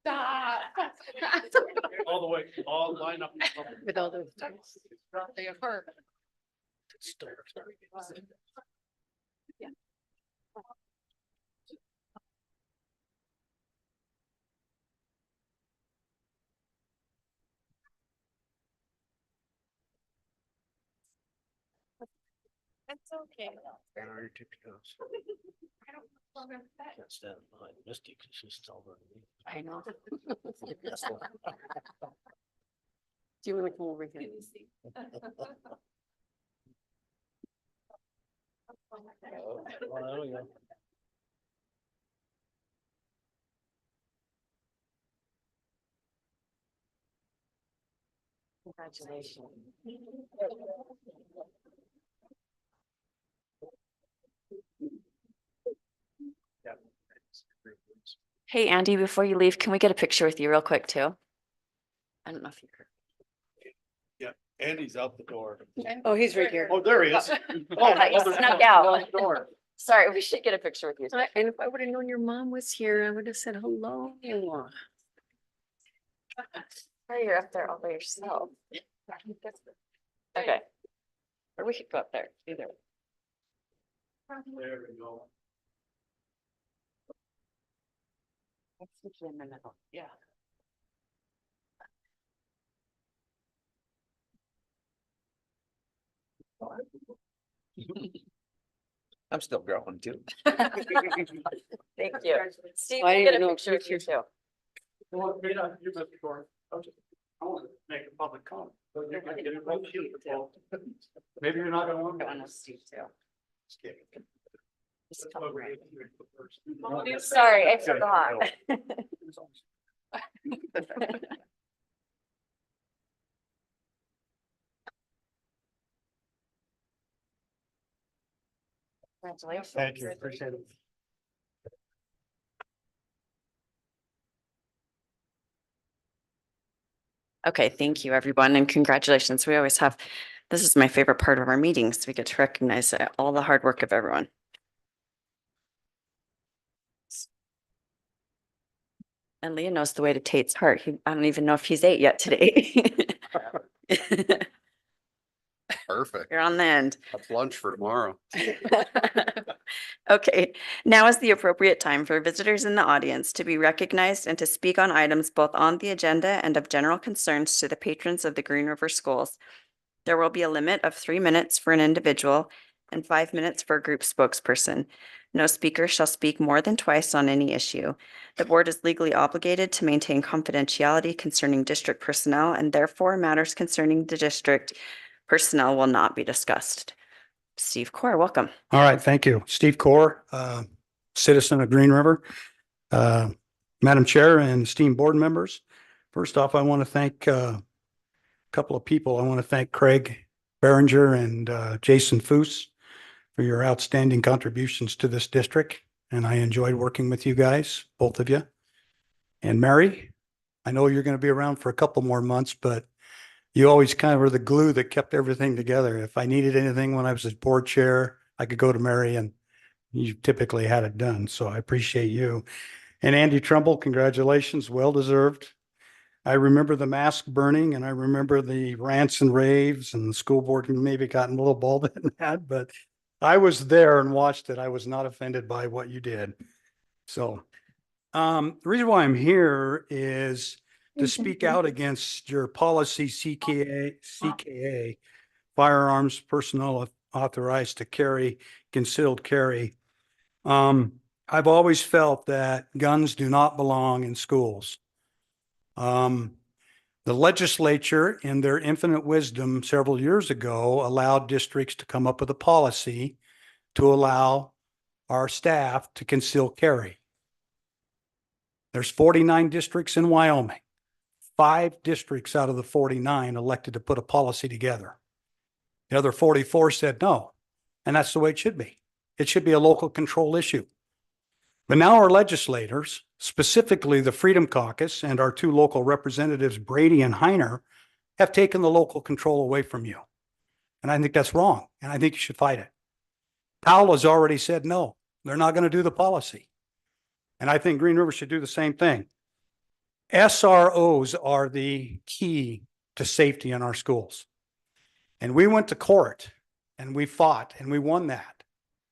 Stop. All the way, all line up. With all those. They have her. It's okay. I don't love it. can't stand behind Misty because she's taller than me. I know. Do you want to come over here? Well, there we go. Congratulations. Hey, Andy, before you leave, can we get a picture with you real quick too? I don't know if you heard. Andy's out the door. Oh, he's right here. Oh, there he is. thought you snuck out. Sorry, we should get a picture with you. And if I would have known your mom was here, I would have said hello. Sorry, you're up there all by yourself. Okay. Or we could go up there, either. There we go. Yeah. I'm still growing too. Thank you. Steve, I we'll didn't get a know picture of you too. Well, you Mr. Gordon. I want to make a public comment. But you're gonna get involved in it. Maybe you're not gonna want I know to. Steve too. Just That's come what we're right. doing. Sorry, I forgot. Congratulations. Thank you, appreciate it. Okay, thank you, everyone, and congratulations. We always have, this is my favorite part of our meetings. We get to recognize all the hard work of everyone. And Leah knows the way to Tate's heart. I don't even know if he's 8 yet today. Perfect. You're on the end. That's lunch for tomorrow. Okay, now is the appropriate time for visitors in the audience to be recognized and to speak on items both on the agenda and of general concerns to the patrons of the Green River Schools. There will be a limit of 3 minutes for an individual and 5 minutes for a group spokesperson. No speaker shall speak more than twice on any issue. The board is legally obligated to maintain confidentiality concerning district personnel, and therefore matters concerning the district personnel will not be discussed. Steve Core, welcome. All right, thank you. Steve Core, citizen of Green River. Madam Chair and esteemed board members. First off, I want to thank a couple of people. I want to thank Craig Berenger and Jason Foose for your outstanding contributions to this district. And I enjoyed working with you guys, both of you. And Mary, I know you're going to be around for a couple more months, but you always kind of were the glue that kept everything together. If I needed anything when I was as board chair, I could go to Mary and you typically had it done. So I appreciate you. And Andy Trumbull, congratulations, well deserved. I remember the mask burning and I remember the rants and raves, and the school board maybe gotten a little bald in that, but I was there and watched it. I was not offended by what you did. So the reason why I'm here is to speak out against your policy CKA, firearms personnel authorized to carry, concealed carry. I've always felt that guns do not belong in schools. The legislature, in their infinite wisdom several years ago, allowed districts to come up with a policy to allow our staff to conceal carry. There's 49 districts in Wyoming. 5 districts out of the 49 elected to put a policy together. The other 44 said no, and that's the way it should be. It should be a local control issue. But now our legislators, specifically the Freedom Caucus and our 2 local representatives, Brady and Heiner, have taken the local control away from you. And I think that's wrong, and I think you should fight it. Powell has already said no, they're not going to do the policy. And I think Green River should do the same thing. SROs are the key to safety in our schools. And we went to court and we fought and we won that.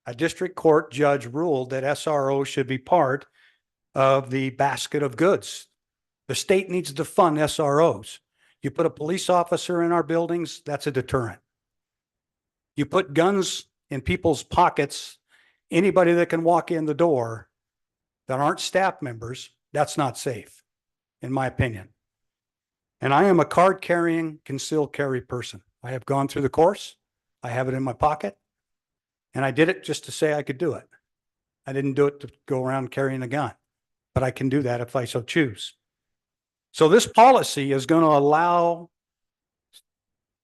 A district court judge ruled that SROs should be part of the basket of goods. The state needs to fund SROs. You put a police officer in our buildings, that's a deterrent. You put guns in people's pockets, anybody that can walk in the door that aren't staff members, that's not safe, in my opinion. And I am a card carrying, concealed carry person. I have gone through the course. I have it in my pocket. And I did it just to say I could do it. I didn't do it to go around carrying a gun, but I can do that if I so choose. So this policy is going to allow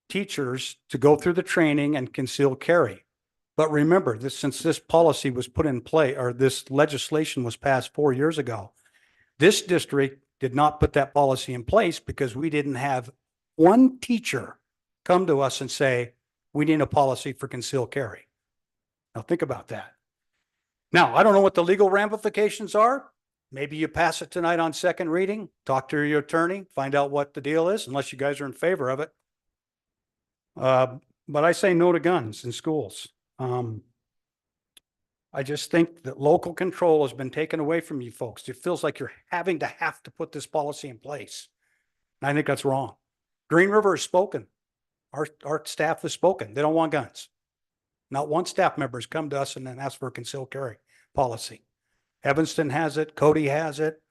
teachers to go through the training and conceal carry. But remember this, since this policy was put in play, or this legislation was passed 4 years ago, this district did not put that policy in place because we didn't have one teacher come to us and say, we need a policy for concealed carry. Now think about that. Now, I don't know what the legal ramifications are. Maybe you pass it tonight on second reading, talk to your attorney, find out what the deal is, unless you guys are in favor of it. But I say no to guns in schools. I just think that local control has been taken away from you folks. It feels like you're having to put this policy in place. And I think that's wrong. Green River has spoken. Our staff has spoken. They don't want guns. Not one staff member has come to us and then asked for a concealed carry policy. Evanston has it. Cody has it.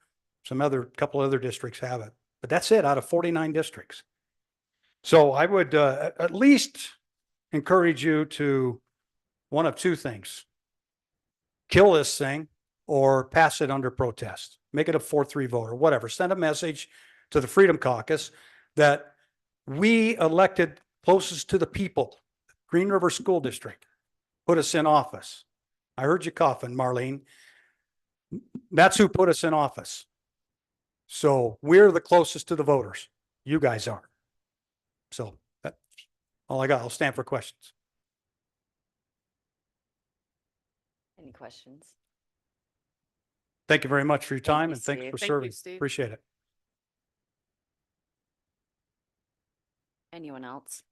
Couple other districts have it. But that's it out of 49 districts. So I would at least encourage you to one of two things. Kill this thing or pass it under protest. Make it a 4-3 vote or whatever. Send a message to the Freedom Caucus that we elected closest to the people, Green River School District, put us in office. I heard you coughing, Marlene. That's who put us in office. So we're the closest to the voters. You guys are. So that's all I got. I'll stand for questions. Any questions? Thank you very much for your time you, and thanks Steve. for Thank you, serving. Steve. Appreciate it. Anyone else?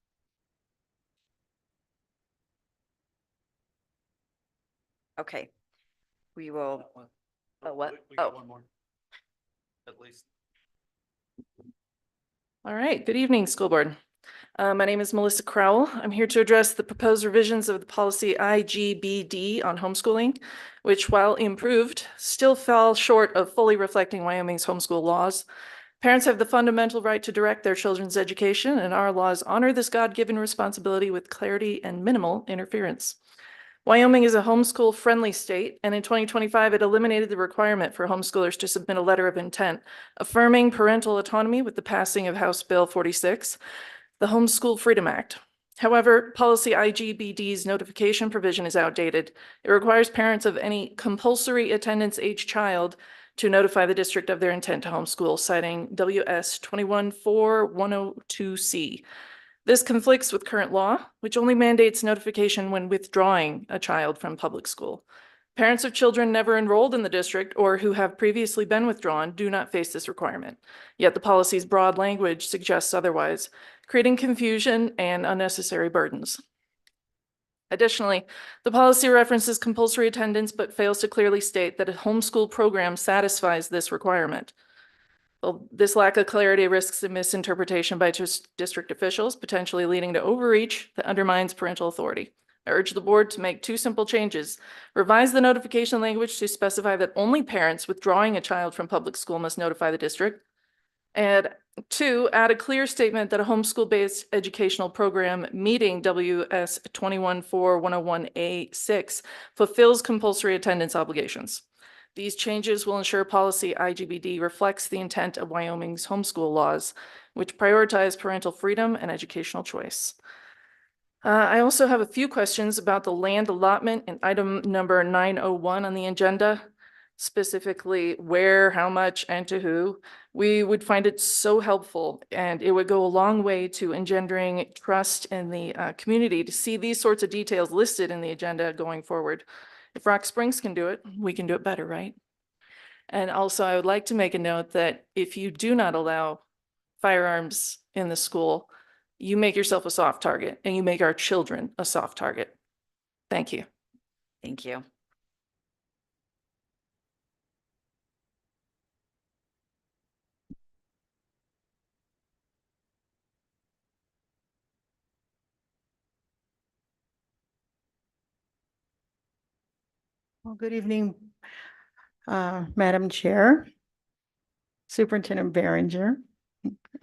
Okay, we will. Oh, what? Oh, One more. At least. All right, good evening, school board. My name is Melissa Crowell. I'm here to address the proposed revisions of the policy IGBD on homeschooling, which, while improved, still fell short of fully reflecting Wyoming's homeschool laws. Parents have the fundamental right to direct their children's education, and our laws honor this God-given responsibility with clarity and minimal interference. Wyoming is a homeschool-friendly state, and in 2025, it eliminated the requirement for homeschoolers to submit a letter of intent, affirming parental autonomy with the passing of House Bill 46, the Homeschool Freedom Act. However, policy IGBD's notification provision is outdated. It requires parents of any compulsory attendance age child to notify the district of their intent to homeschool, citing WS 214102C. This conflicts with current law, which only mandates notification when withdrawing a child from public school. Parents of children never enrolled in the district or who have previously been withdrawn do not face this requirement. Yet the policy's broad language suggests otherwise, creating confusion and unnecessary burdens. Additionally, the policy references compulsory attendance but fails to clearly state that a homeschool program satisfies this requirement. Well, this lack of clarity risks a misinterpretation by district officials, potentially leading to overreach that undermines parental authority. I urge the board to make two simple changes. Revise the notification language to specify that only parents withdrawing a child from public school must notify the district. And two, add a clear statement that a homeschool-based educational program meeting WS 214101A6 fulfills compulsory attendance obligations. These changes will ensure policy IGBD reflects the intent of Wyoming's homeschool laws, which prioritize parental freedom and educational choice. I also have a few questions about the land allotment in item number 901 on the agenda, specifically where, how much, and to who. We would find it so helpful, and it would go a long way to engendering trust in the community to see these sorts of details listed in the agenda going forward. If Rock Springs can do it, we can do it better, right? And also, I would like to make a note that if you do not allow firearms in the school, you make yourself a soft target and you make our children a soft target. Thank you. thank you. Well, good evening, Madam Chair, Superintendent Behringer,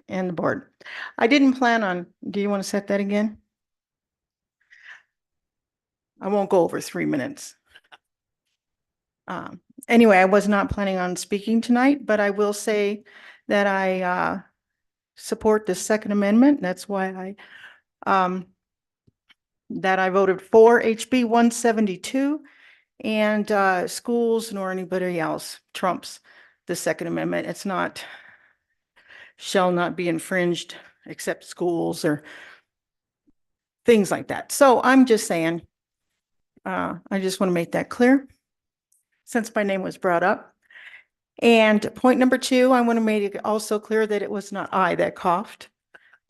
and the board. I didn't plan on, do you want to set that again? I won't go over 3 minutes. Anyway, I was not planning on speaking tonight, but I will say that I support the Second Amendment. That's why I voted for HB 172. And schools nor anybody else trumps the Second Amendment. It's not, shall not be infringed except schools or things like that. So I'm just saying, I just want to make that clear since my name was brought up. And point number 2, I want to make it also clear that it was not I that coughed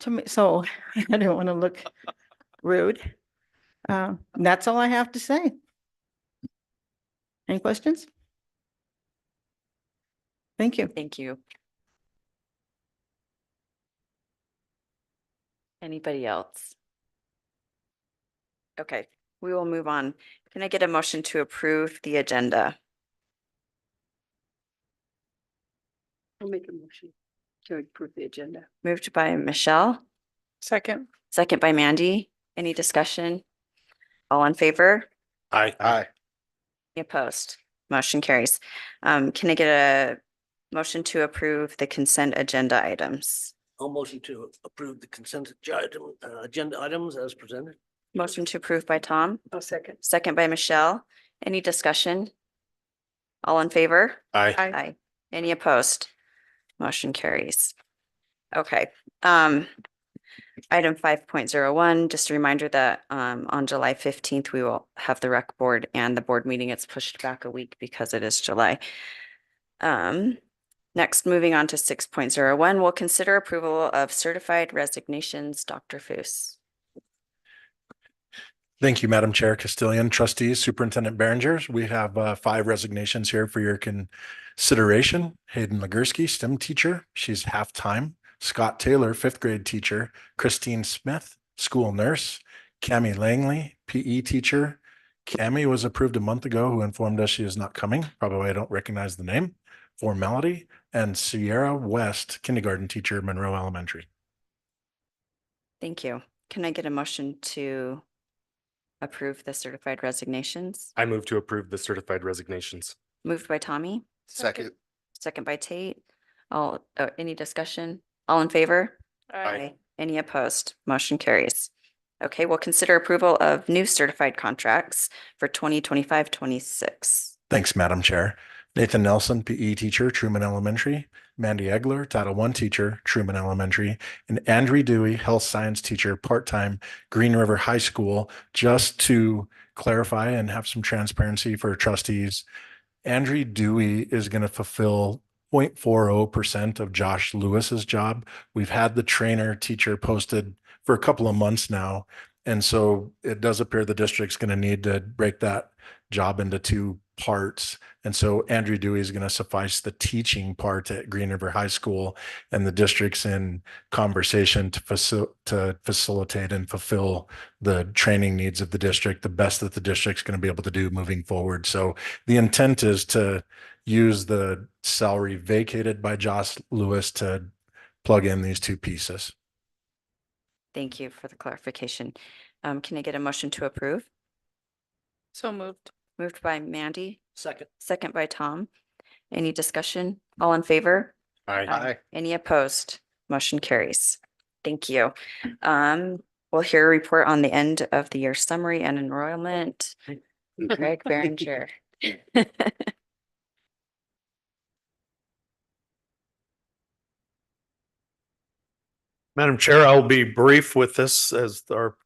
to me. So I didn't want to look rude. That's all I have to say. Any questions? Thank you. Thank you. Anybody else? Okay, we will move on. Can I get a motion to approve the agenda? I'll make a motion to approve the agenda. Moved by Michelle, Second. second by Mandy. Any discussion? All in favor? Aye. Aye. Any opposed? Motion carries. Can I get a motion to approve the consent agenda items? I'll motion to approve the consent agenda items as presented. Motion to approve by Tom, I'll second. second by Michelle. Any discussion? All in favor? Aye. Aye. Any opposed? Motion carries. Okay. Item 5.01, just a reminder that on July 15th, we will have the rec board and the board meeting. It's pushed back a week because it is July. Next, moving on to 6.01, we'll consider approval of certified resignations. Dr. Foos. Thank you, Madam Chair, Castilian, trustees, Superintendent Behringer. We have 5 resignations here for your consideration. Hayden Legursky, STEM teacher. She's half-time. Scott Taylor, 5th grade teacher. Christine Smith, school nurse. Cami Langley, PE teacher. Cami was approved a month ago, who informed us she is not coming. Probably I don't recognize the name. Formality. And Sierra West, kindergarten teacher, Monroe Elementary. Thank you. Can I get a motion to approve the certified resignations? I move to approve the certified resignations. Moved by Tommy, Second. second by Tate. Any discussion? All in favor? Aye. Any opposed? Motion carries. Okay, we'll consider approval of new certified contracts for 2025-26. Thanks, Madam Chair. Nathan Nelson, PE teacher, Truman Elementary. Mandy Egler, Title I teacher, Truman Elementary. And Andrew Dewey, health science teacher, part-time, Green River High School. Just to clarify and have some transparency for trustees, Andrew Dewey is going to fulfill 0.40% of Josh Lewis's job. We've had the trainer teacher posted for a couple of months now. And so it does appear the district's going to need to break that job into 2 parts. And so Andrew Dewey is going to suffice the teaching part at Green River High School, and the district's in conversation to facilitate and fulfill the training needs of the district, the best that the district's going to be able to do moving forward. So the intent is to use the salary vacated by Josh Lewis to plug in these 2 pieces. Thank you for the clarification. Can I get a motion to approve? So moved. Moved by Mandy, Second. second by Tom. Any discussion? All in favor? Aye. Any opposed? Motion carries. Thank you. We'll hear a report on the end of the year summary and enrollment. Greg Behringer. Madam Chair, I'll be brief with this as our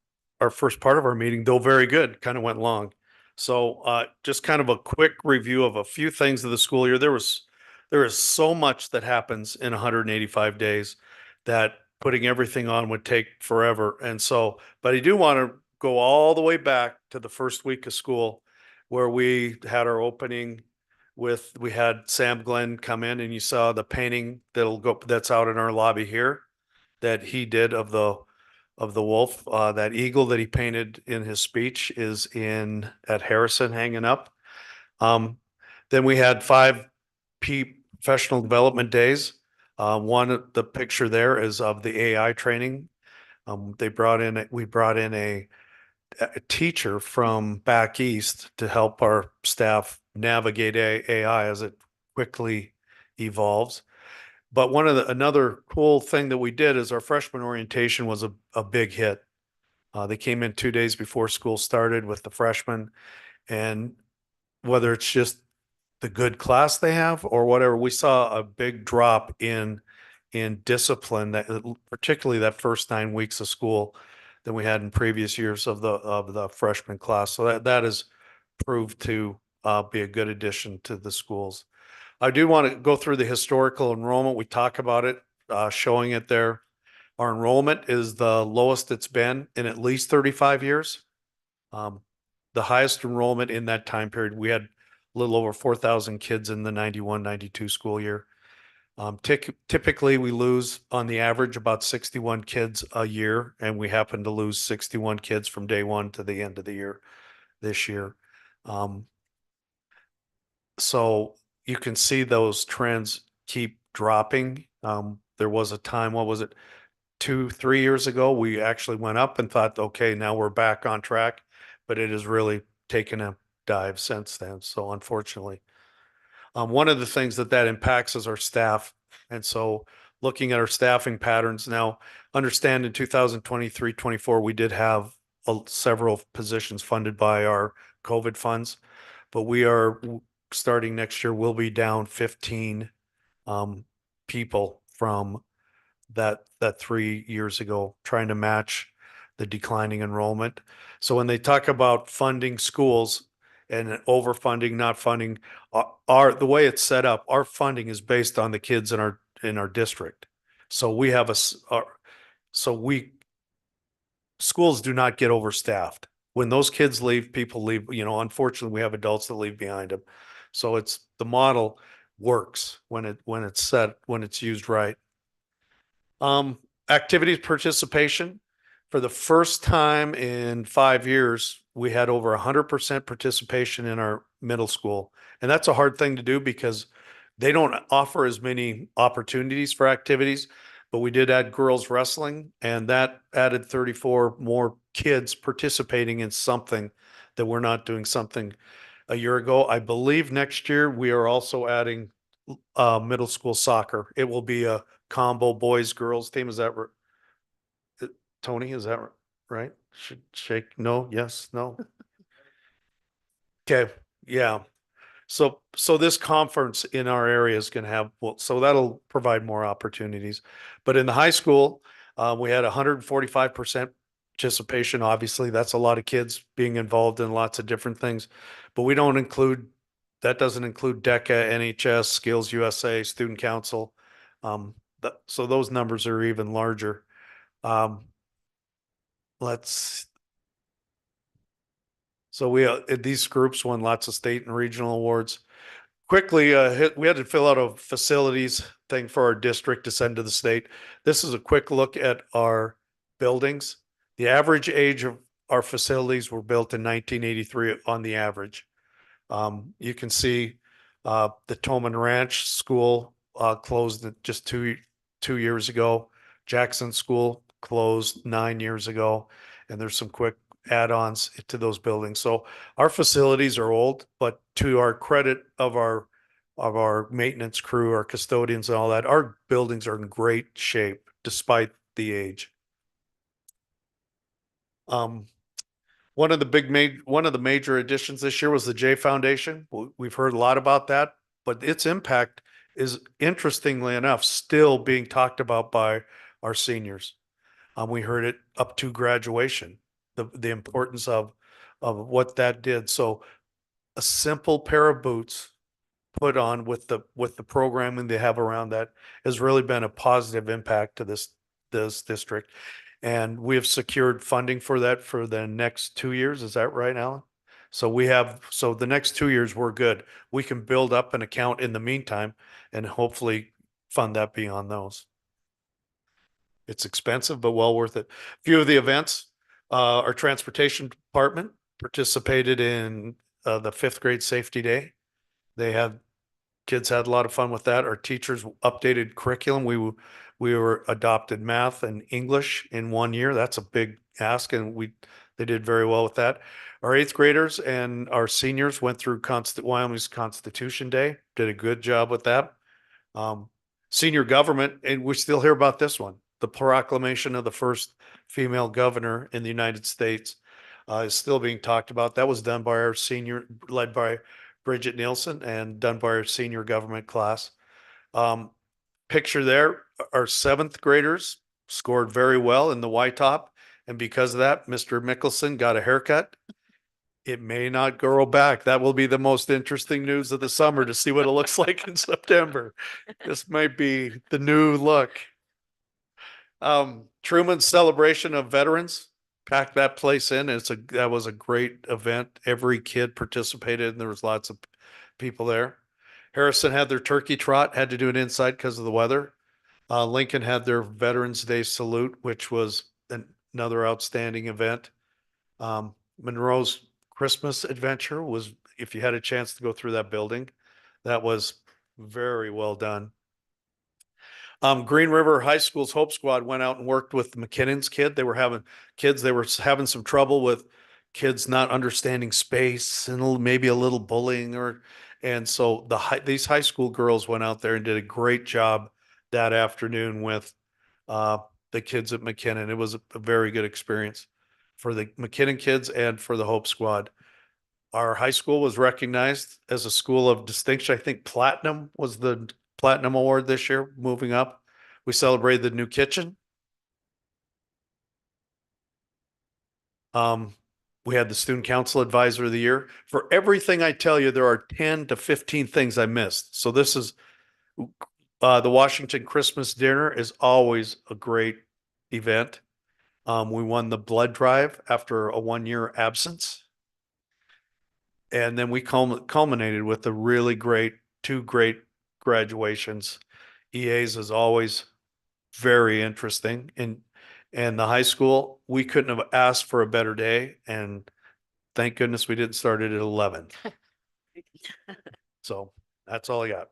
first part of our meeting, though very good, kind of went long. So just kind of a quick review of a few things of the school year. There is so much that happens in 185 days that putting everything on would take forever. And so, but I do want to go all the way back to the first week of school where we had our opening we had Sam Glenn come in, and you saw the painting that's out in our lobby here that he did of the wolf. That eagle that he painted in his speech is at Harrison hanging up. Then we had 5 professional development days. The picture there is of the AI training. We brought in a teacher from back east to help our staff navigate AI as it quickly evolves. But another cool thing that we did is our freshman orientation was a big hit. They came in 2 days before school started with the freshmen, and whether it's just the good class they have or whatever, we saw a big drop in discipline, that particularly that first 9 weeks of school. than we had in previous years of the freshman class. So that has proved to be a good addition to the schools. I do want to go through the historical enrollment. We talk about it, showing it there. Our enrollment is the lowest it's been in at least 35 years. The highest enrollment in that time period, we had a little over 4,000 kids in the 91-92 school year. Typically, we lose on the average about 61 kids a year, and we happen to lose 61 kids from day one to the end of the year this year. So you can see those trends keep dropping. There was a time, what was it, 2-3 years ago, we actually went up and thought, okay, now we're back on track, but it has really taken a dive since then. So unfortunately, one of the things that impacts is our staff. And so looking at our staffing patterns now, understand in 2023-24, we did have several positions funded by our COVID funds, but we are starting next year, we'll be down 15 people from that 3 years ago, trying to match the declining enrollment. So when they talk about funding schools and overfunding, not funding, the way it's set up, our funding is based on the kids in our district. So we have schools do not get overstaffed. When those kids leave, people leave, unfortunately we have adults that leave behind them. So it's the model works when it's used right. Activities participation. For the first time in 5 years, we had over 100% participation in our middle school. And that's a hard thing to do because they don't offer as many opportunities for activities, but we did add girls wrestling, and that added 34 more kids participating in something that we're not doing something a year ago. I believe next year we are also adding middle school soccer. It will be a combo boys girls team. Is that Tony? Is that right? Should shake. No. Yes. No. Okay. Yeah. So this conference in our area is going to have, so that'll provide more opportunities. But in the high school, we had 145% participation. Obviously, that's a lot of kids being involved in lots of different things, but that doesn't include DECA, NHS, Skills USA, Student Council. So those numbers are even larger. These groups won lots of state and regional awards. Quickly, we had to fill out a facilities thing for our district to send to the state. This is a quick look at our buildings. The average age of our facilities were built in 1983 on the average. You can see the Toman Ranch School closed just two years ago. Jackson School closed 9 years ago, and there's some quick add-ons to those buildings. So our facilities are old, but to our credit of our maintenance crew, our custodians and all that, our buildings are in great shape despite the age. One of the major additions this year was the J Foundation. We've heard a lot about that, but its impact is, interestingly enough, still being talked about by our seniors. We heard it up to graduation, the importance of what that did. So a simple pair of boots put on with the programming they have around that has really been a positive impact to this district. And we have secured funding for that for the next 2 years. Is that right, Alan? So the next 2 years, we're good. We can build up an account in the meantime and hopefully fund that beyond those. It's expensive, but well worth it. A few of the events, our transportation department participated in the 5th grade safety day. Kids had a lot of fun with that. Our teachers updated curriculum. We were adopted math and English in 1 year. That's a big ask, and they did very well with that. Our 8th graders and our seniors went through Wyoming's Constitution Day, did a good job with that. Senior government, and we still hear about this one. The proclamation of the first female governor in the United States is still being talked about. That was done by led by Bridget Nielsen and done by our senior government class. Picture there, our 7th graders scored very well in the Y-top, And because of that, Mr. Mickelson got a haircut. It may not grow back. That will be the most interesting news of the summer to see what it looks like in September. This might be the new look. Truman's celebration of veterans, packed that place in. That was a great event. Every kid participated and there was lots of people there. Harrison had their turkey trot, had to do it inside because of the weather. Lincoln had their Veterans Day salute, which was another outstanding event. Monroe's Christmas adventure was, if you had a chance to go through that building, that was very well done. Green River High School's Hope Squad went out and worked with McKinnon's kid. They were having some trouble with kids not understanding space and maybe a little bullying and so these high school girls went out there and did a great job that afternoon with the kids at McKinnon. It was a very good experience for the McKinnon kids and for the Hope Squad. Our high school was recognized as a school of distinction. I think Platinum was the Platinum Award this year, moving up. We celebrated the new kitchen. We had the Student Council Advisor of the Year. For everything I tell you, there are 10 to 15 things I missed. So this is the Washington Christmas dinner is always a great event. We won the blood drive after a 1-year absence. And then we culminated with the really great, 2 great graduations. EA's is always very interesting. And the high school, we couldn't have asked for a better day. And thank goodness we didn't start it at 11. So that's all I got.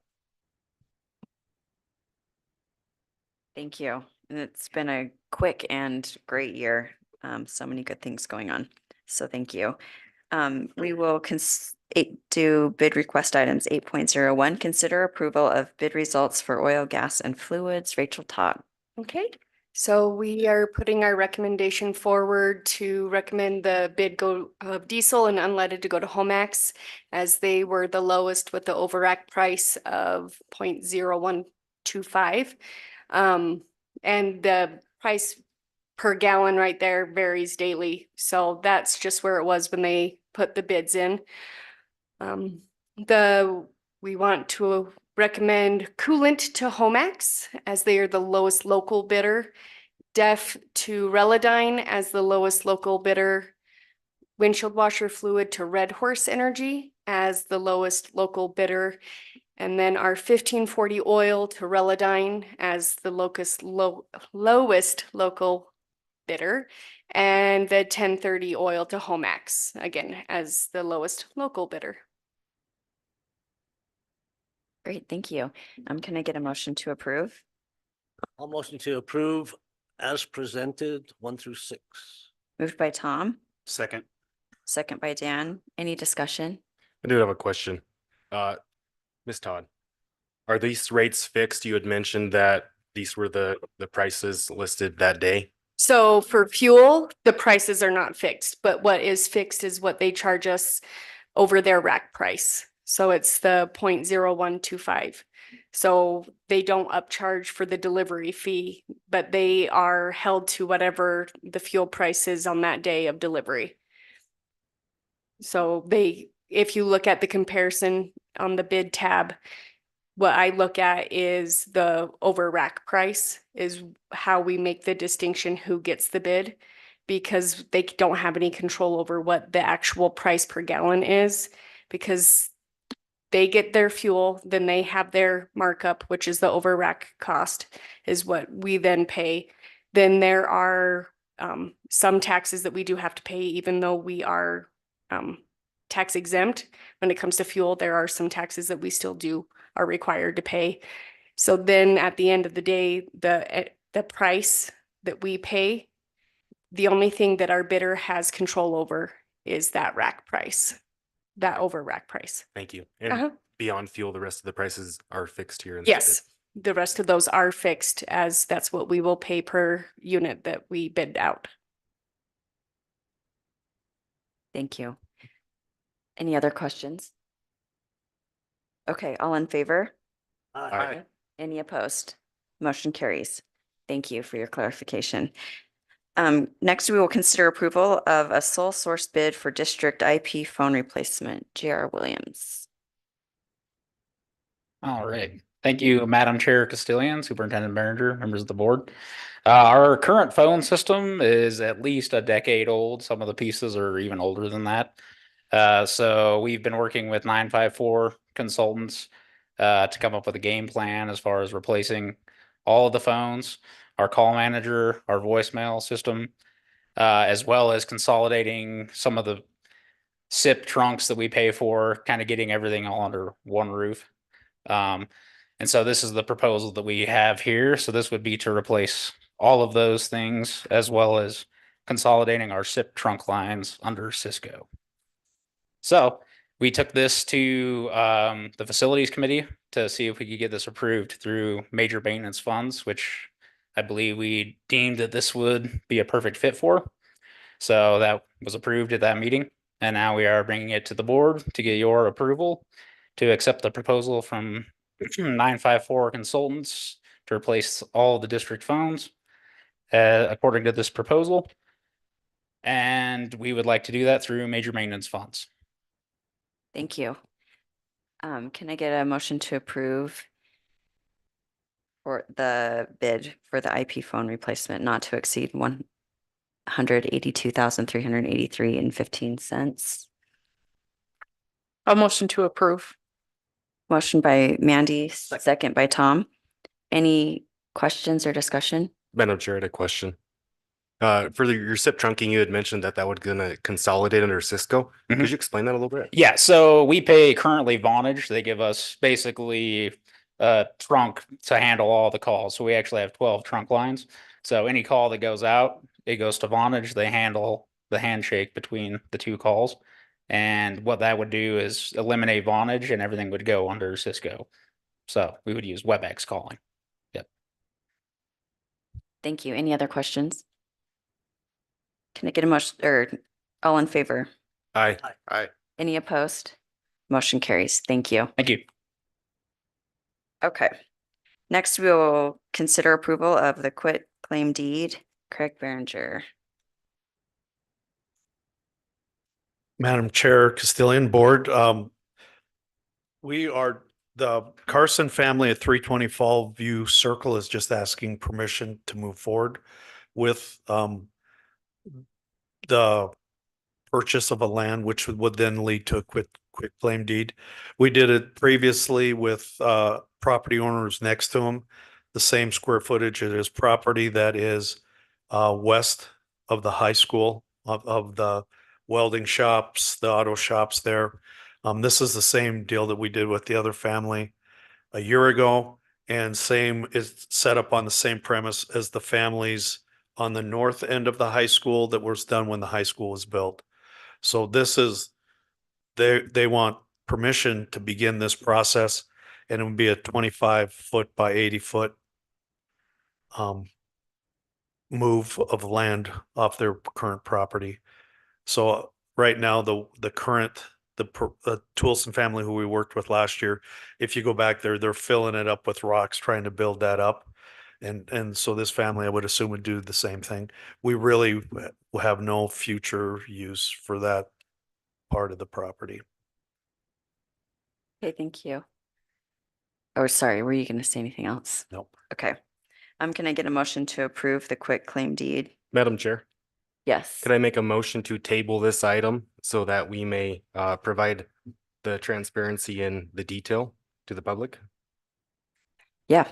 Thank you. And it's been a quick and great year. So many good things going on. So thank you. We will do bid request items 8.01. Consider approval of bid results for oil, gas, and fluids. Rachel Todd. Okay, so we are putting our recommendation forward to recommend the bid go of diesel and unleaded to go to Homax, as they were the lowest with the overact price of 0.0125. And the price per gallon right there varies daily. So that's just where it was when they put the bids in. We want to recommend coolant to Homax, as they are the lowest local bidder. DEF to Relodyne as the lowest local bidder. Windshield washer fluid to Red Horse Energy as the lowest local bidder. And then our 1540 oil to Relodyne as the lowest local bidder. And the 1030 oil to Homax, again, as the lowest local bidder. Great, thank you. Can I get a motion to approve? I'll motion to approve as presented 1 through 6. Moved by Tom, Second. second by Dan. Any discussion? I do have a question. Ms. Todd, are these rates fixed? You had mentioned that these were the prices listed that day. So for fuel, the prices are not fixed, but what is fixed is what they charge us over their rack price. So it's the 0.0125. So they don't upcharge for the delivery fee, but they are held to whatever the fuel price is on that day of delivery. So if you look at the comparison on the bid tab, what I look at is the over rack price is how we make the distinction who gets the bid, because they don't have any control over what the actual price per gallon is, because they get their fuel, then they have their markup, which is the over rack cost, is what we then pay. Then there are some taxes that we do have to pay, even though we are tax exempt. When it comes to fuel, there are some taxes that we still are required to pay. So then at the end of the day, the price that we pay, the only thing that our bidder has control over is that rack price, that over rack price. Thank you. And beyond fuel, the rest of the prices are fixed here. Yes, the rest of those are fixed, as that's what we will pay per unit that we bid out. Thank you. Any other questions? Okay, all in favor? Aye. Any opposed? Motion carries. Thank you for your clarification. Next, we will consider approval of a sole source bid for district IP phone replacement. J.R. Williams. All right. Thank you, Madam Chair Castilian, Superintendent Berenger, members of the board. Our current phone system is at least a decade old. Some of the pieces are even older than that. So we've been working with 954 consultants to come up with a game plan as far as replacing all of the phones, our call manager, our voicemail system, as well as consolidating some of the SIP trunks that we pay for, kind of getting everything all under one roof. And so this is the proposal that we have here. So this would be to replace all of those things as well as consolidating our SIP trunk lines under Cisco. So we took this to the facilities committee to see if we could get this approved through major maintenance funds, which I believe we deemed that this would be a perfect fit for. So that was approved at that meeting. And now we are bringing it to the board to get your approval to accept the proposal from 954 consultants to replace all the district phones according to this proposal. And we would like to do that through major maintenance funds. Thank you. Can I get a motion to approve for the bid for the IP phone replacement not to exceed $182,383.15? A motion to approve. Motion by Mandy, second by Tom. Any questions or discussion? Madam Chair, I had a question. For your SIP trunking, you had mentioned that that would gonna consolidate under Cisco. Could you explain that a little bit? Yeah, so we pay currently Vonage. They give us basically a trunk to handle all the calls. So we actually have 12 trunk lines. So any call that goes out, it goes to Vonage. They handle the handshake between the two calls. And what that would do is eliminate Vonage and everything would go under Cisco. So we would use WebEx calling. Yep. Thank you. Any other questions? Can I get a motion or all in favor? Aye. Aye. Any opposed? Motion carries. Thank you. Thank you. Okay. Next, we will consider approval of the quit claim deed. Craig Berenger. Madam Chair, Castilian Board, we are, the Carson family at 320 Fall View Circle is just asking permission to move forward with the purchase of a land, which would then lead to a quit claim deed. We did it previously with property owners next to them, the same square footage. It is property that is west of the high school, of the welding shops, the auto shops there. This is the same deal that we did with the other family a year ago, and same is set up on the same premise as the families on the north end of the high school that was done when the high school was built. So this is, they want permission to begin this process, and it would be a 25-foot by 80-foot move of land off their current property. So right now, the Toulson family who we worked with last year, if you go back there, they're filling it up with rocks, trying to build that up. And so this family, I would assume, would do the same thing. We really will have no future use for that part of the property. Okay, thank you. Oh, sorry, were you going to say anything else? Nope. Okay. Can I get a motion to approve the quit claim deed? Madam Chair, Yes. could I make a motion to table this item so that we may provide the transparency and the detail to the public? Yeah.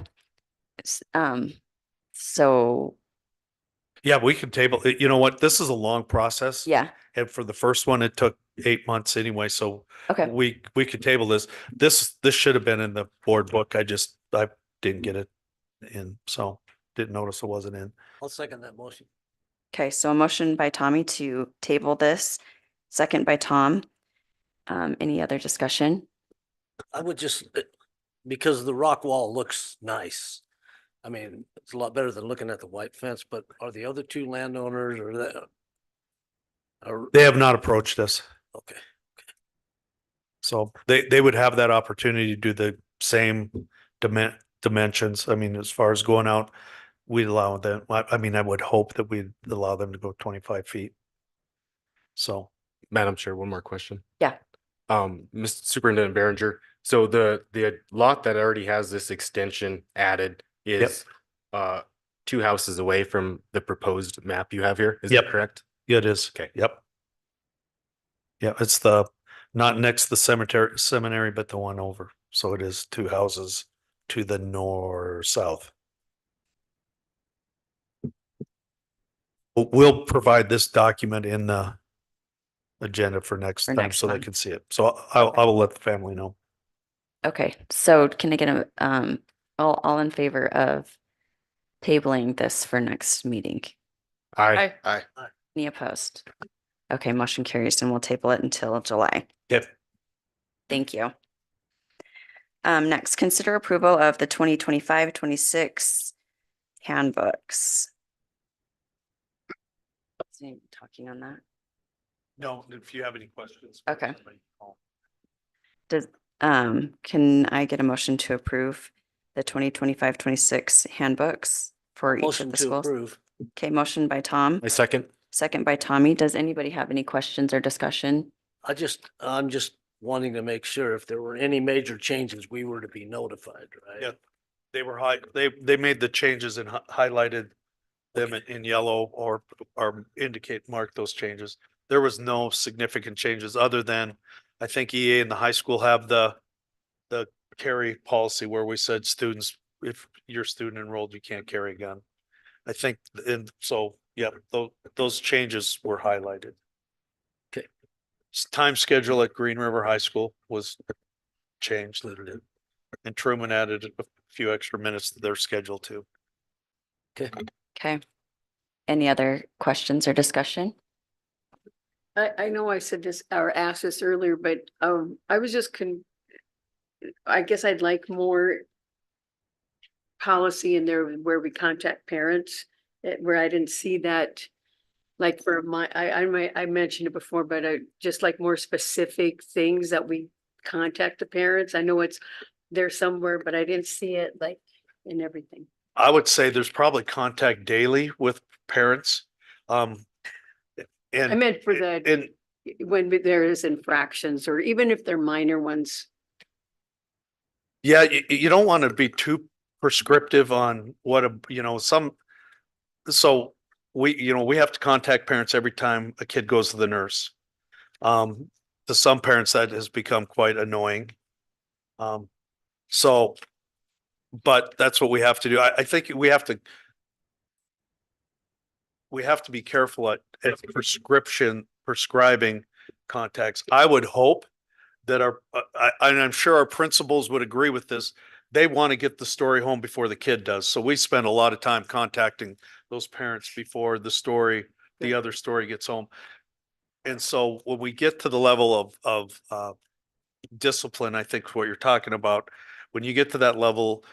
So Yeah, we could table it. You know what? This is a long process. yeah, And for the first one, it took 8 months anyway. So okay. we could table this. This should have been in the board book. I didn't get it in, so didn't notice it wasn't in. I'll second that motion. Okay, so a motion by Tommy to table this, second by Tom. Any other discussion? I would just, because the rock wall looks nice. I mean, it's a lot better than looking at the white fence, but are the other two landowners or that? They have not approached us. Okay. So they would have that opportunity to do the same dimensions. I mean, as far as going out we'd allow them, I mean, I would hope that we'd allow them to go 25 feet. So. Madam Chair, one more question. Yeah. Mr. Superintendent Behringer, so the lot that already has this extension added is two houses away from the proposed map you have here. Is that correct? Yeah, it is. Okay. Yep. Yeah, it's not next to the seminary, but the one over. So it is two houses to the north, south. We'll provide this document in the agenda for next time next so they month. can see it. So I will let the family know. Okay, so can I get a, all in favor of tabling this for next meeting? Aye. Any opposed? Okay, motion carries and we'll table it until July. Yep. Thank you. Next, consider approval of the 2025-26 handbooks. Is anyone talking on that? No, if you have any questions. Okay. Does, can I get a motion to approve the 2025-26 handbooks for each of Motion the to schools? approve. Okay, motion by Tom, My second. second by Tommy. Does anybody have any questions or discussion? I'm just wanting to make sure if there were any major changes, we were to be notified, right? Yeah. They were they made the changes and highlighted them in yellow or mark those changes. There was no significant changes other than I think EA and the high school have the carry policy where we said students, if you're student enrolled, you can't carry a gun. I think, and so, yeah, those changes were highlighted. Okay. Time schedule at Green River High School was changed. And Truman added a few extra minutes to their schedule too. Okay. Okay. Any other questions or discussion? I know I said this or asked this earlier, but I was just I guess I'd like more policy in there where we contact parents, where I didn't see that. Like for I mentioned it before, but I just like more specific things that we contact the parents. I know it's there somewhere, but I didn't see it like in everything. I would say there's probably contact daily with parents. And I meant for when there is infractions or even if they're minor ones. yeah, you don't want to be too prescriptive on what so we have to contact parents every time a kid goes to the nurse. To some parents that has become quite annoying. So, but that's what we have to do. I think we have to be careful at prescribing contacts. I would hope that I'm sure our principals would agree with this. They want to get the story home before the kid does. So we spend a lot of time contacting those parents before the other story gets home. And so when we get to the level of discipline, I think is what you're talking about. When you get to that level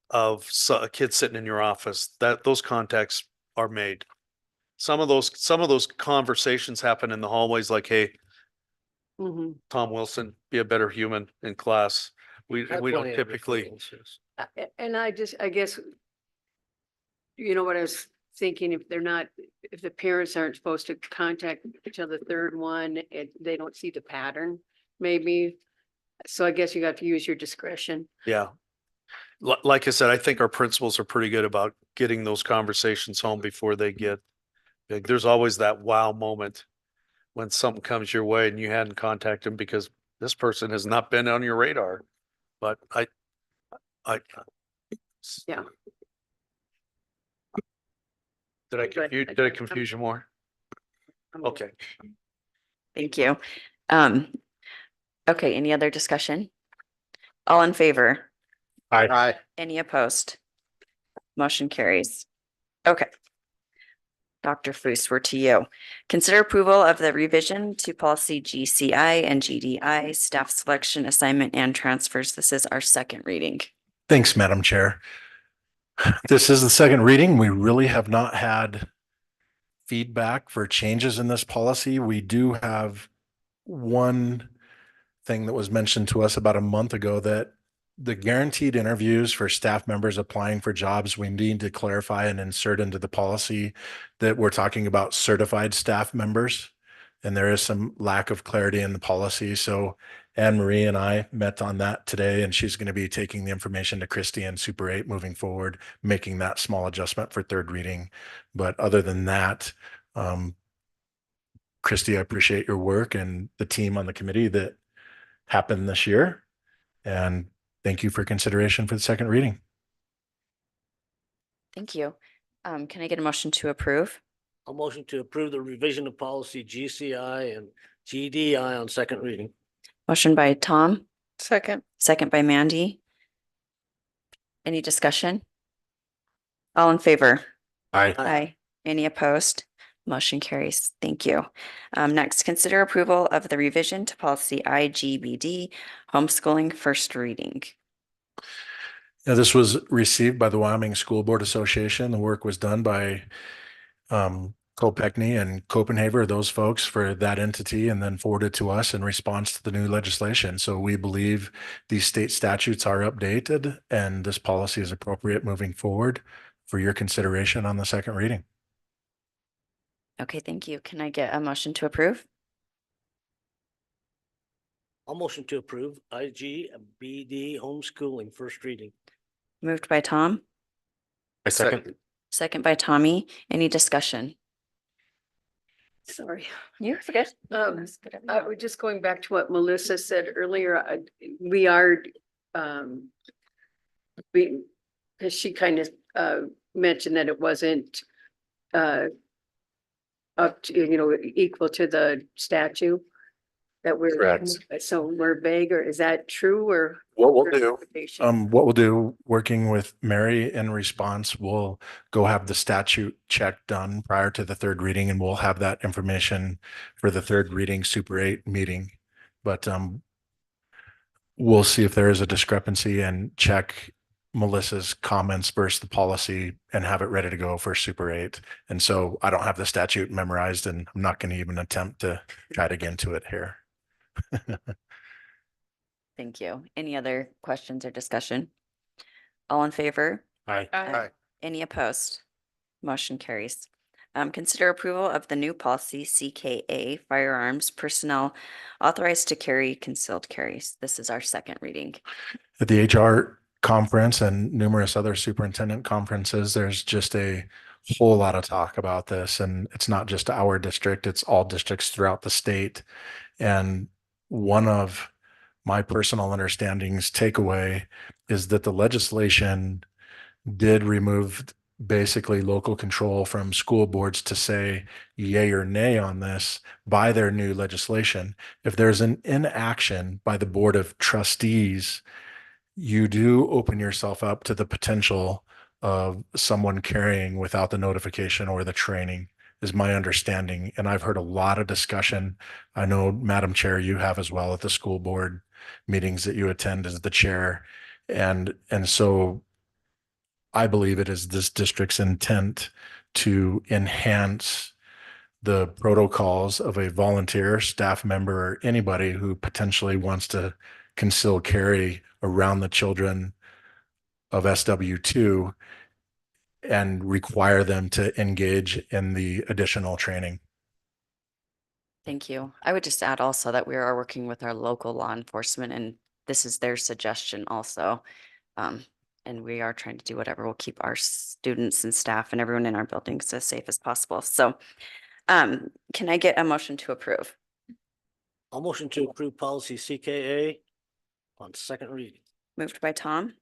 of a kid sitting in your office, those contacts are made. Some of those conversations happen in the hallways like, hey, Tom Wilson, be a better human in class. We don't typically. And I guess, you know what I was thinking, if the parents aren't supposed to contact each other, third one, they don't see the pattern, maybe. So I guess you got to use your discretion. Yeah. Like I said, I think our principals are pretty good about getting those conversations home before they get, there's always that wow moment when something comes your way and you hadn't contacted them because this person has not been on your radar. But yeah. Did I confuse you more? Okay. Thank you. Okay, any other discussion? All in favor? Aye. Any opposed? Motion carries. Okay. Dr. Foos, we're to you. Consider approval of the revision to policy GCI and GDI, staff selection, assignment, and transfers. This is our second reading. Thanks, Madam Chair. This is the second reading. We really have not had feedback for changes in this policy. We do have one thing that was mentioned to us about a month ago that the guaranteed interviews for staff members applying for jobs, we need to clarify and insert into the policy that we're talking about certified staff members. And there is some lack of clarity in the policy. So Anne Marie and I met on that today, and she's going to be taking the information to Christie and Super 8 moving forward, making that small adjustment for third reading. But other than that, Christie, I appreciate your work and the team on the committee that happened this year. And thank you for consideration for the second reading. Thank you. Can I get a motion to approve? I'll motion to approve the revision of policy GCI and GDI on second reading. Motion by Tom, Second. second by Mandy. Any discussion? All in favor? Aye. Aye. Any opposed? Motion carries. Thank you. Next, consider approval of the revision to policy IGBD, homeschooling, first reading. Now, this was received by the Wyoming School Board Association. The work was done by Kopechne and Copenhaver, those folks for that entity, and then forwarded to us in response to the new legislation. So we believe these state statutes are updated and this policy is appropriate moving forward for your consideration on the second reading. Okay, thank you. Can I get a motion to approve? I'll motion to approve IGBD homeschooling first reading. Moved by Tom, I second. second by Tommy. Any discussion? Sorry. You forget. We're just going back to what Melissa said earlier. We are, because she kind of mentioned that it wasn't up to, equal to the statute that we're. Correct. So we're vague, or is that true, or? What we'll do, working with Mary in response, we'll go have the statute check done prior to the third reading, and we'll have that information for the third reading Super 8 meeting. But we'll see if there is a discrepancy and check Melissa's comments versus the policy and have it ready to go for Super 8. And so I don't have the statute memorized, and I'm not going to even attempt to try to get into it here. Thank you. Any other questions or discussion? All in favor? Aye. Aye. Any opposed? Motion carries. Consider approval of the new policy CKA firearms personnel authorized to carry concealed carries. This is our second reading. At the HR conference and numerous other superintendent conferences, there's just a whole lot of talk about this. And it's not just our district, it's all districts throughout the state. And one of my personal understandings takeaway is that the legislation did remove basically local control from school boards to say yay or nay on this by their new legislation. If there's an inaction by the Board of Trustees, you do open yourself up to the potential of someone carrying without the notification or the training, is my understanding. And I've heard a lot of discussion. I know, Madam Chair, you have as well at the school board meetings that you attend as the chair. And so I believe it is this district's intent to enhance the protocols of a volunteer staff member or anybody who potentially wants to conceal carry around the children of SW2 and require them to engage in the additional training. Thank you. I would just add also that we are working with our local law enforcement, and this is their suggestion also. And we are trying to do whatever will keep our students and staff and everyone in our buildings as safe as possible. So can I get a motion to approve? I'll motion to approve policy CKA on second reading. Moved by Tom,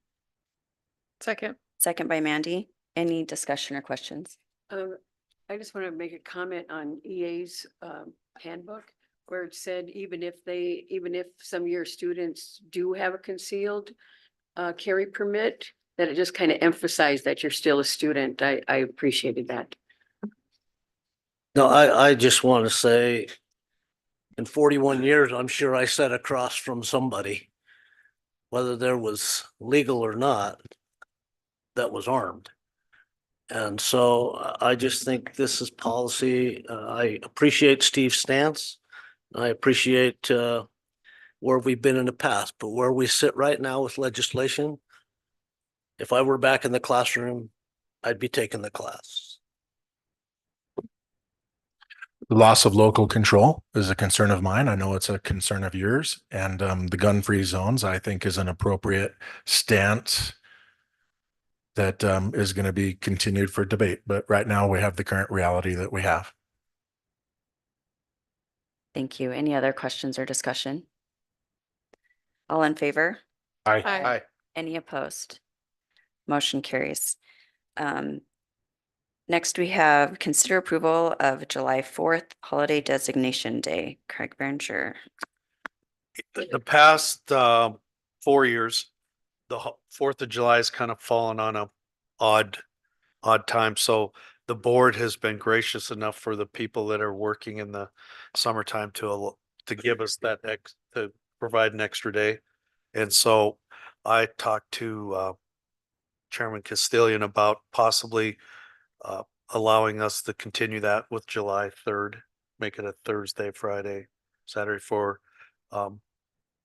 Second. second by Mandy. Any discussion or questions? I just want to make a comment on EA's handbook, where it said even if some of your students do have a concealed carry permit, that it just kind of emphasized that you're still a student. I appreciated that. No, I just want to say in 41 years, I'm sure I sat across from somebody, whether there was legal or not, that was armed. And so I just think this is policy. I appreciate Steve's stance. I appreciate where we've been in the past, but where we sit right now with legislation, if I were back in the classroom, I'd be taking the class. The loss of local control is a concern of mine. I know it's a concern of yours. And the gun-free zones, I think, is an appropriate stance that is going to be continued for debate. But right now, we have the current reality that we have. Thank you. Any other questions or discussion? All in favor? Aye. Aye. Any opposed? Motion carries. Next, we have consider approval of July 4th holiday designation day. Craig Berenger. The past 4 years, the 4th of July has kind of fallen on a odd time. So the board has been gracious enough for the people that are working in the summertime to give us to provide an extra day. And so I talked to Chairman Castilian about possibly allowing us to continue that with July 3rd, make it a Thursday, Friday, Saturday for the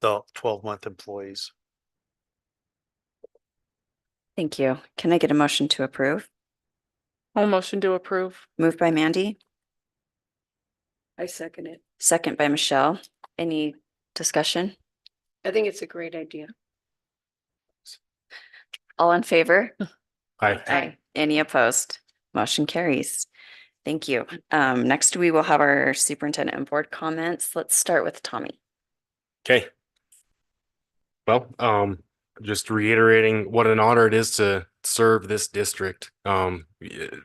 12-month employees. Thank you. Can I get a motion to approve? I'll motion to approve. Moved by Mandy, I second it. second by Michelle. Any discussion? I think it's a great idea. All in favor? Aye. Any opposed? Motion carries. Thank you. Next, we will have our superintendent and board comments. Let's start with Tommy. Okay. Well, just reiterating what an honor it is to serve this district.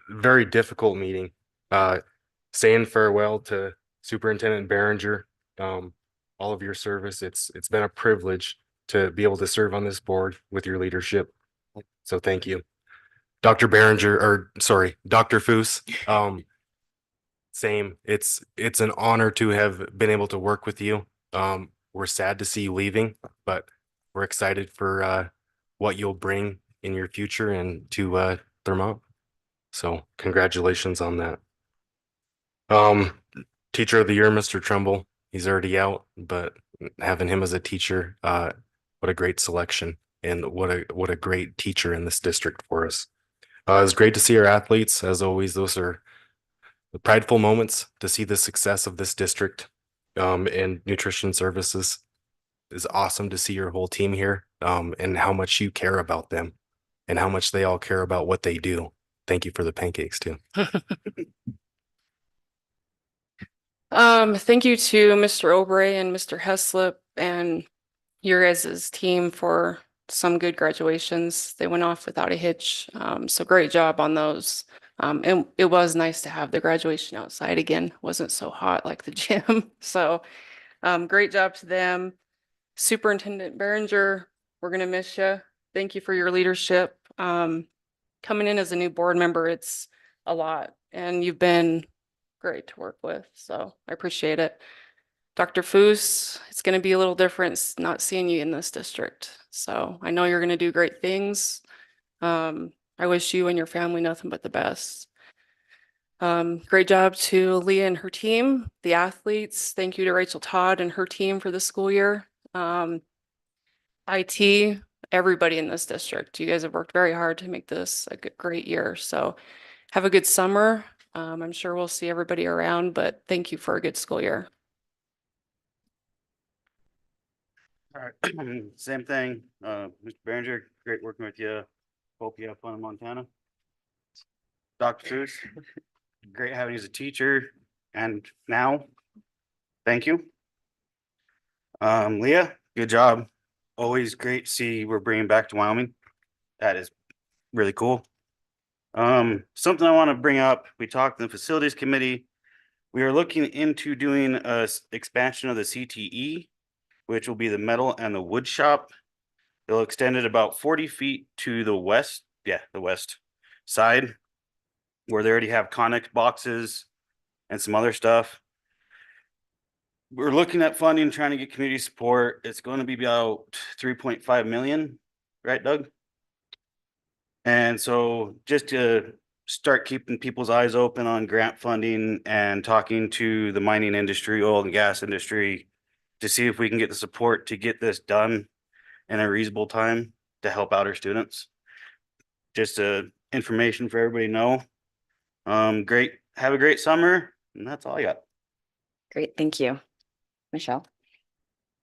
Very difficult meeting. Saying farewell to Superintendent Berenger, all of your service. It's been a privilege to be able to serve on this board with your leadership. So thank you. Dr. Foos. Same. It's an honor to have been able to work with you. We're sad to see you leaving, but we're excited for what you'll bring in your future and to Thermont. So congratulations on that. Teacher of the Year, Mr. Trumbull. He's already out, but having him as a teacher, what a great selection and what a great teacher in this district for us. It's great to see our athletes. As always, those are the prideful moments to see the success of this district in nutrition services. It's awesome to see your whole team here and how much you care about them and how much they all care about what they do. Thank you for the pancakes too. Thank you to Mr. Obrey and Mr. Heslip and your guys' team for some good graduations. They went off without a hitch. So great job on those. And it was nice to have the graduation outside again. Wasn't so hot like the gym. So great job to them. Superintendent Berenger, we're gonna miss you. Thank you for your leadership. Coming in as a new board member, it's a lot, and you've been great to work with. So I appreciate it. Dr. Foos, it's going to be a little different not seeing you in this district. So I know you're going to do great things. I wish you and your family nothing but the best. Great job to Leah and her team, the athletes. Thank you to Rachel Todd and her team for the school year. IT, everybody in this district. You guys have worked very hard to make this a great year. So have a good summer. I'm sure we'll see everybody around, but thank you for a good school year. All right, same thing. Mr. Berenger, great working with you. Hope you have fun in Montana. Dr. Foos, great having you as a teacher and now, thank you. Leah, good job. Always great to see we're bringing back to Wyoming. That is really cool. Something I want to bring up, we talked in the facilities committee. We are looking into doing a expansion of the CTE, which will be the metal and the wood shop. They'll extend it about 40 feet to the west. Yeah, the west side where they already have Connex boxes and some other stuff. We're looking at funding, trying to get community support. It's going to be about 3.5 million, right, Doug? And so just to start keeping people's eyes open on grant funding and talking to the mining industry, oil and gas industry, to see if we can get the support to get this done in a reasonable time to help out our students. Just information for everybody to know. Great, have a great summer, and that's all I got. Great, thank you. Michelle?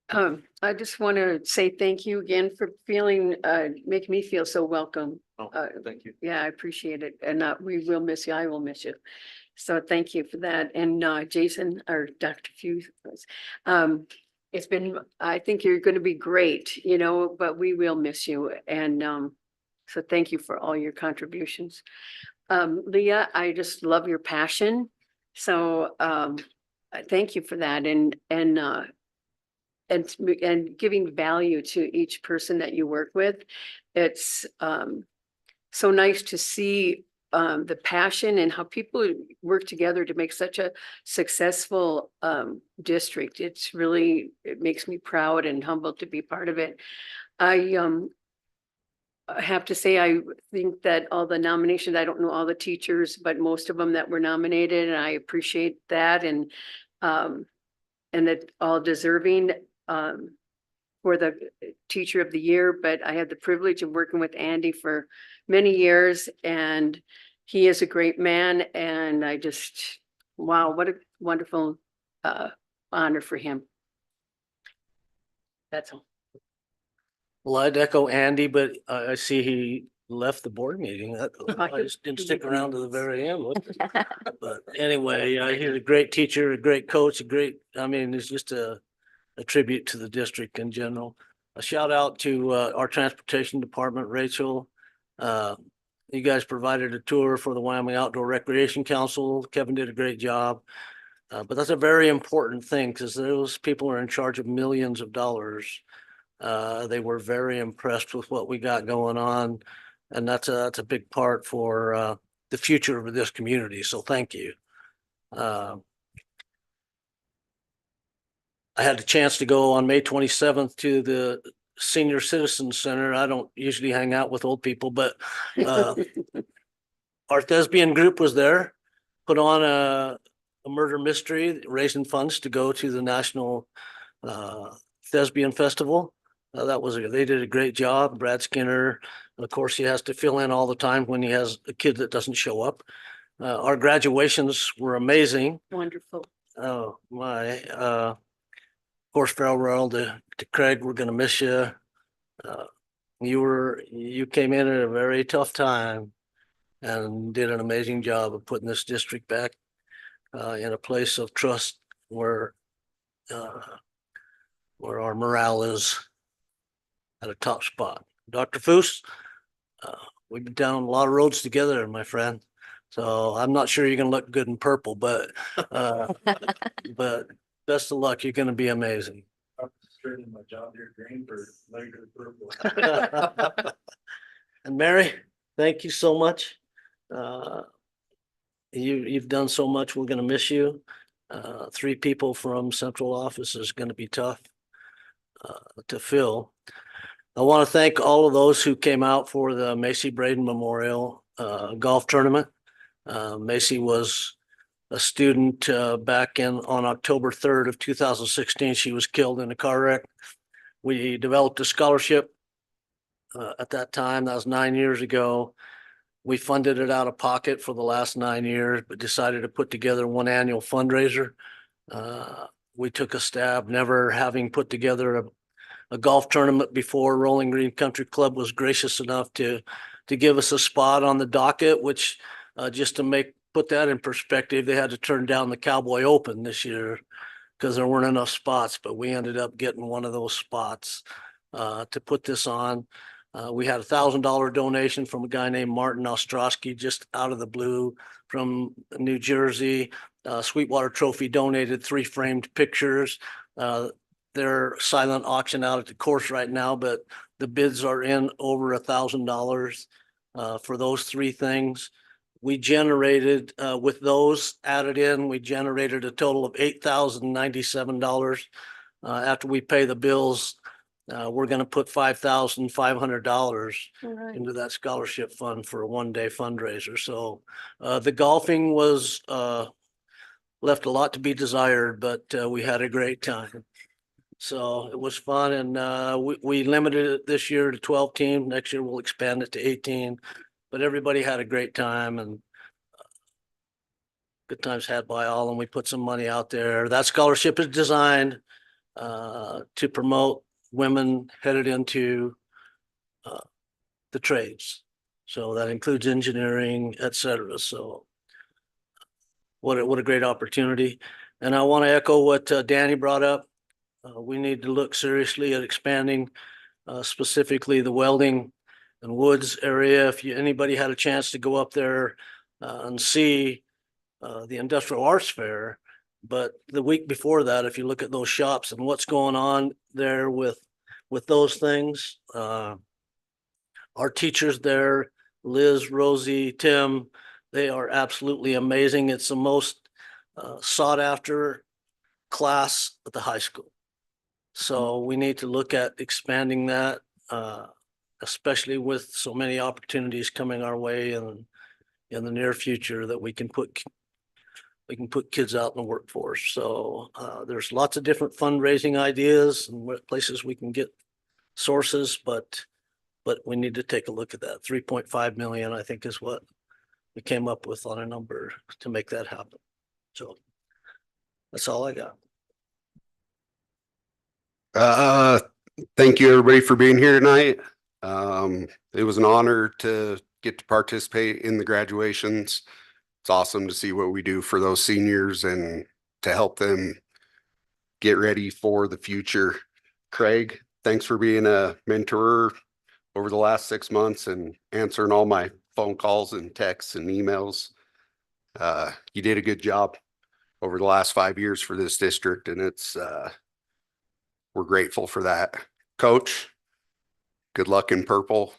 I just want to say thank you again for making me feel so welcome. Thank you. Yeah, I appreciate it. And we will miss you. I will miss you. So thank you for that. And Jason or Dr. Hughes, it's been, I think you're going to be great, you know, but we will miss you. And so thank you for all your contributions. Leah, I just love your passion. So thank you for that. And giving value to each person that you work with. It's so nice to see the passion and how people work together to make such a successful district. It makes me proud and humbled to be part of it. I have to say, I think that all the nominations, I don't know all the teachers, but most of them that were nominated, and I appreciate that, and that all deserving for the teacher of the year. But I had the privilege of working with Andy for many years, and he is a great man. And I just, wow, what a wonderful honor for him. That's all. Well, I'd echo Andy, but I see he left the board meeting. I just didn't stick around to the very end. But anyway, he's a great teacher, a great coach, it's just a tribute to the district in general. A shout out to our transportation department, Rachel. You guys provided a tour for the Wyoming Outdoor Recreation Council. Kevin did a great job. But that's a very important thing because those people are in charge of millions of dollars. They were very impressed with what we got going on. And that's a big part for the future of this community. So thank you. I had the chance to go on May 27th to the Senior Citizen Center. I don't usually hang out with old people, but our thespian group was there, put on a murder mystery, raising funds to go to the National Thespian Festival. They did a great job. Brad Skinner, of course, he has to fill in all the time when he has a kid that doesn't show up. Our graduations were amazing. Wonderful. Oh my! Of course, farewell to Craig. We're gonna miss you. You came in at a very tough time and did an amazing job of putting this district back in a place of trust where our morale is at a top spot. Dr. Foose, we've been down a lot of roads together, my friend. So I'm not sure you're gonna look good in purple, but best of luck. You're gonna be amazing. Trading my John Deere green for later purple. And Mary, thank you so much. You've done so much. We're gonna miss you. 3 people from central office is gonna be tough to fill. I want to thank all of those who came out for the Macy Braden Memorial golf tournament. Macy was a student back on October 3rd of 2016. She was killed in a car wreck. We developed a scholarship at that time. That was 9 years ago. We funded it out of pocket for the last 9 years, but decided to put together one annual fundraiser. We took a stab, never having put together a golf tournament before. Rolling Green Country Club was gracious enough to give us a spot on the docket, which just to put that in perspective, they had to turn down the Cowboy Open this year because there weren't enough spots, but we ended up getting one of those spots to put this on. We had $1,000 donation from a guy named Martin Ostrowski, just out of the blue from New Jersey. Sweetwater Trophy donated 3 framed pictures. They're silent auction out at the course right now, but the bids are in over $1,000 for those 3 things. We generated, with those added in, we generated a total of $8,097. After we pay the bills, we're going to put $5,500 into that scholarship fund for a one-day fundraiser. So the golfing was left a lot to be desired, but we had a great time. So it was fun, and we limited it this year to 12 teams. Next year we'll expand it to 18. But everybody had a great time, and good times had by all, and we put some money out there. That scholarship is designed to promote women headed into the trades. So that includes engineering, et cetera. So what a great opportunity. And I want to echo what Danny brought up. We need to look seriously at expanding specifically the welding and woods area. If anybody had a chance to go up there and see the Industrial Arts Fair, but the week before that, if you look at those shops and what's going on there with those things, our teachers there, Liz, Rosie, Tim, they are absolutely amazing. It's the most sought after class at the high school. So we need to look at expanding that, especially with so many opportunities coming our way in the near future that we can put kids out in the workforce. So there's lots of different fundraising ideas and places we can get sources, but we need to take a look at that. 3.5 million, I think, is what we came up with on a number to make that happen. So that's all I got. Thank you everybody for being here tonight. It was an honor to get to participate in the graduations. It's awesome to see what we do for those seniors and to help them get ready for the future. Craig, thanks for being a mentor over the last 6 months and answering all my phone calls and texts and emails. You did a good job over the last 5 years for this district, and we're grateful for that. Coach, good luck in purple.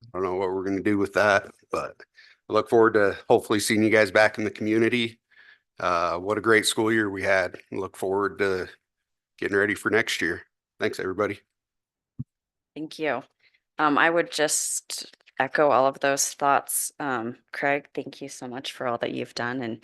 I don't know what we're going to do with that, but I look forward to hopefully seeing you guys back in the community. What a great school year we had. Look forward to getting ready for next year. Thanks, everybody. Thank you. I would just echo all of those thoughts. Craig, thank you so much for all that you've done.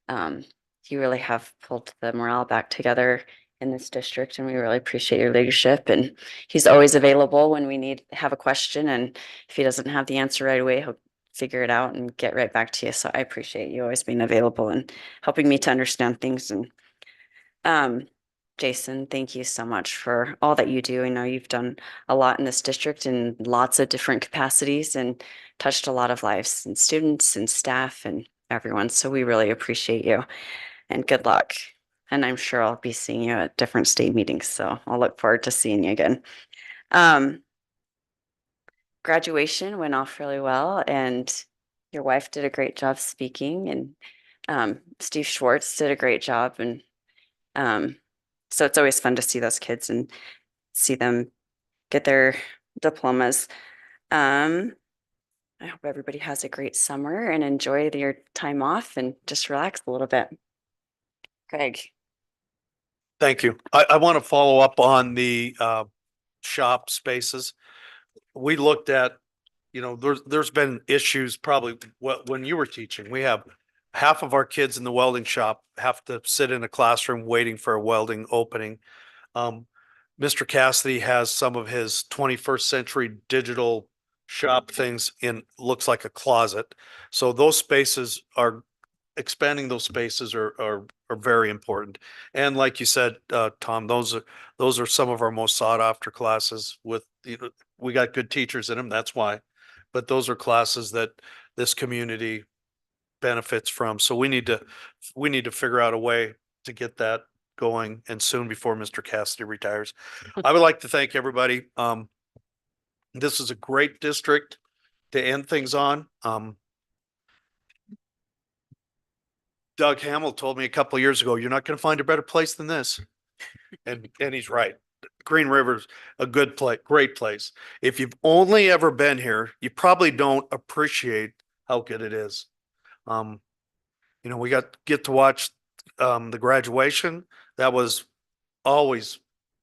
And you really have pulled the morale back together in this district, and we really appreciate your leadership. And he's always available when we have a question. And if he doesn't have the answer right away, he'll figure it out and get right back to you. So I appreciate you always being available and helping me to understand things. And Jason, thank you so much for all that you do. I know you've done a lot in this district in lots of different capacities and touched a lot of lives and students and staff and everyone. So we really appreciate you, and good luck. And I'm sure I'll be seeing you at different state meetings. So I'll look forward to seeing you again. Graduation went off really well, and your wife did a great job speaking, and Steve Schwartz did a great job. And so it's always fun to see those kids and see them get their diplomas. I hope everybody has a great summer and enjoy your time off and just relax a little bit. Craig. Thank you. I want to follow up on the shop spaces. We looked at, there's been issues probably when you were teaching. We have half of our kids in the welding shop have to sit in a classroom waiting for a welding opening. Mr. Cassidy has some of his 21st century digital shop things looks like a closet. So those spaces expanding those spaces are very important. And like you said, Tom, those are some of our most sought after classes with, we got good teachers in them. That's why, but those are classes that this community benefits from. So we need to figure out a way to get that going, and soon before Mr. Cassidy retires. I would like to thank everybody. This is a great district to end things on. Doug Hamill told me a couple of years ago, you're not going to find a better place than this. And he's right. Green River's a good place, great place. If you've only ever been here, you probably don't appreciate how good it is. We get to watch the graduation. That was always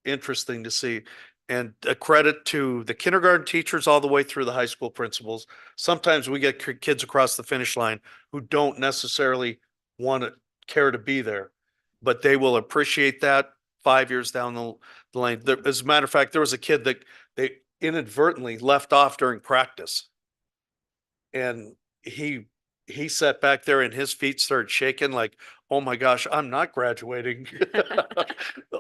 interesting to see. And a credit to the kindergarten teachers all the way through the high school principals. Sometimes we get kids across the finish line who don't necessarily want to care to be there, but they will appreciate that 5 years down the lane. There, as a matter of fact, there was a kid that they inadvertently left off during practice. And he sat back there and his feet started shaking like, oh my gosh, I'm not graduating.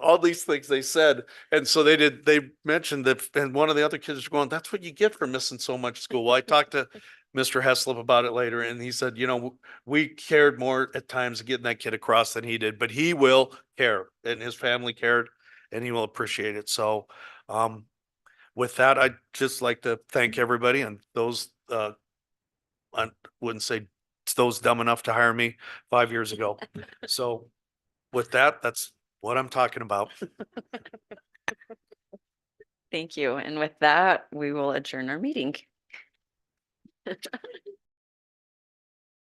All these things they said. And so they mentioned that, and one of the other kids was going, that's what you get for missing so much school. Well, I talked to Mr. Heslop about it later, and he said, you know, we cared more at times getting that kid across than he did, but he will care, and his family cared, and he will appreciate it. So, with that, I'd just like to thank everybody and those, I wouldn't say it's those dumb enough to hire me 5 years ago. So with that, that's what I'm talking about. Thank you. And with that, we will adjourn our meeting.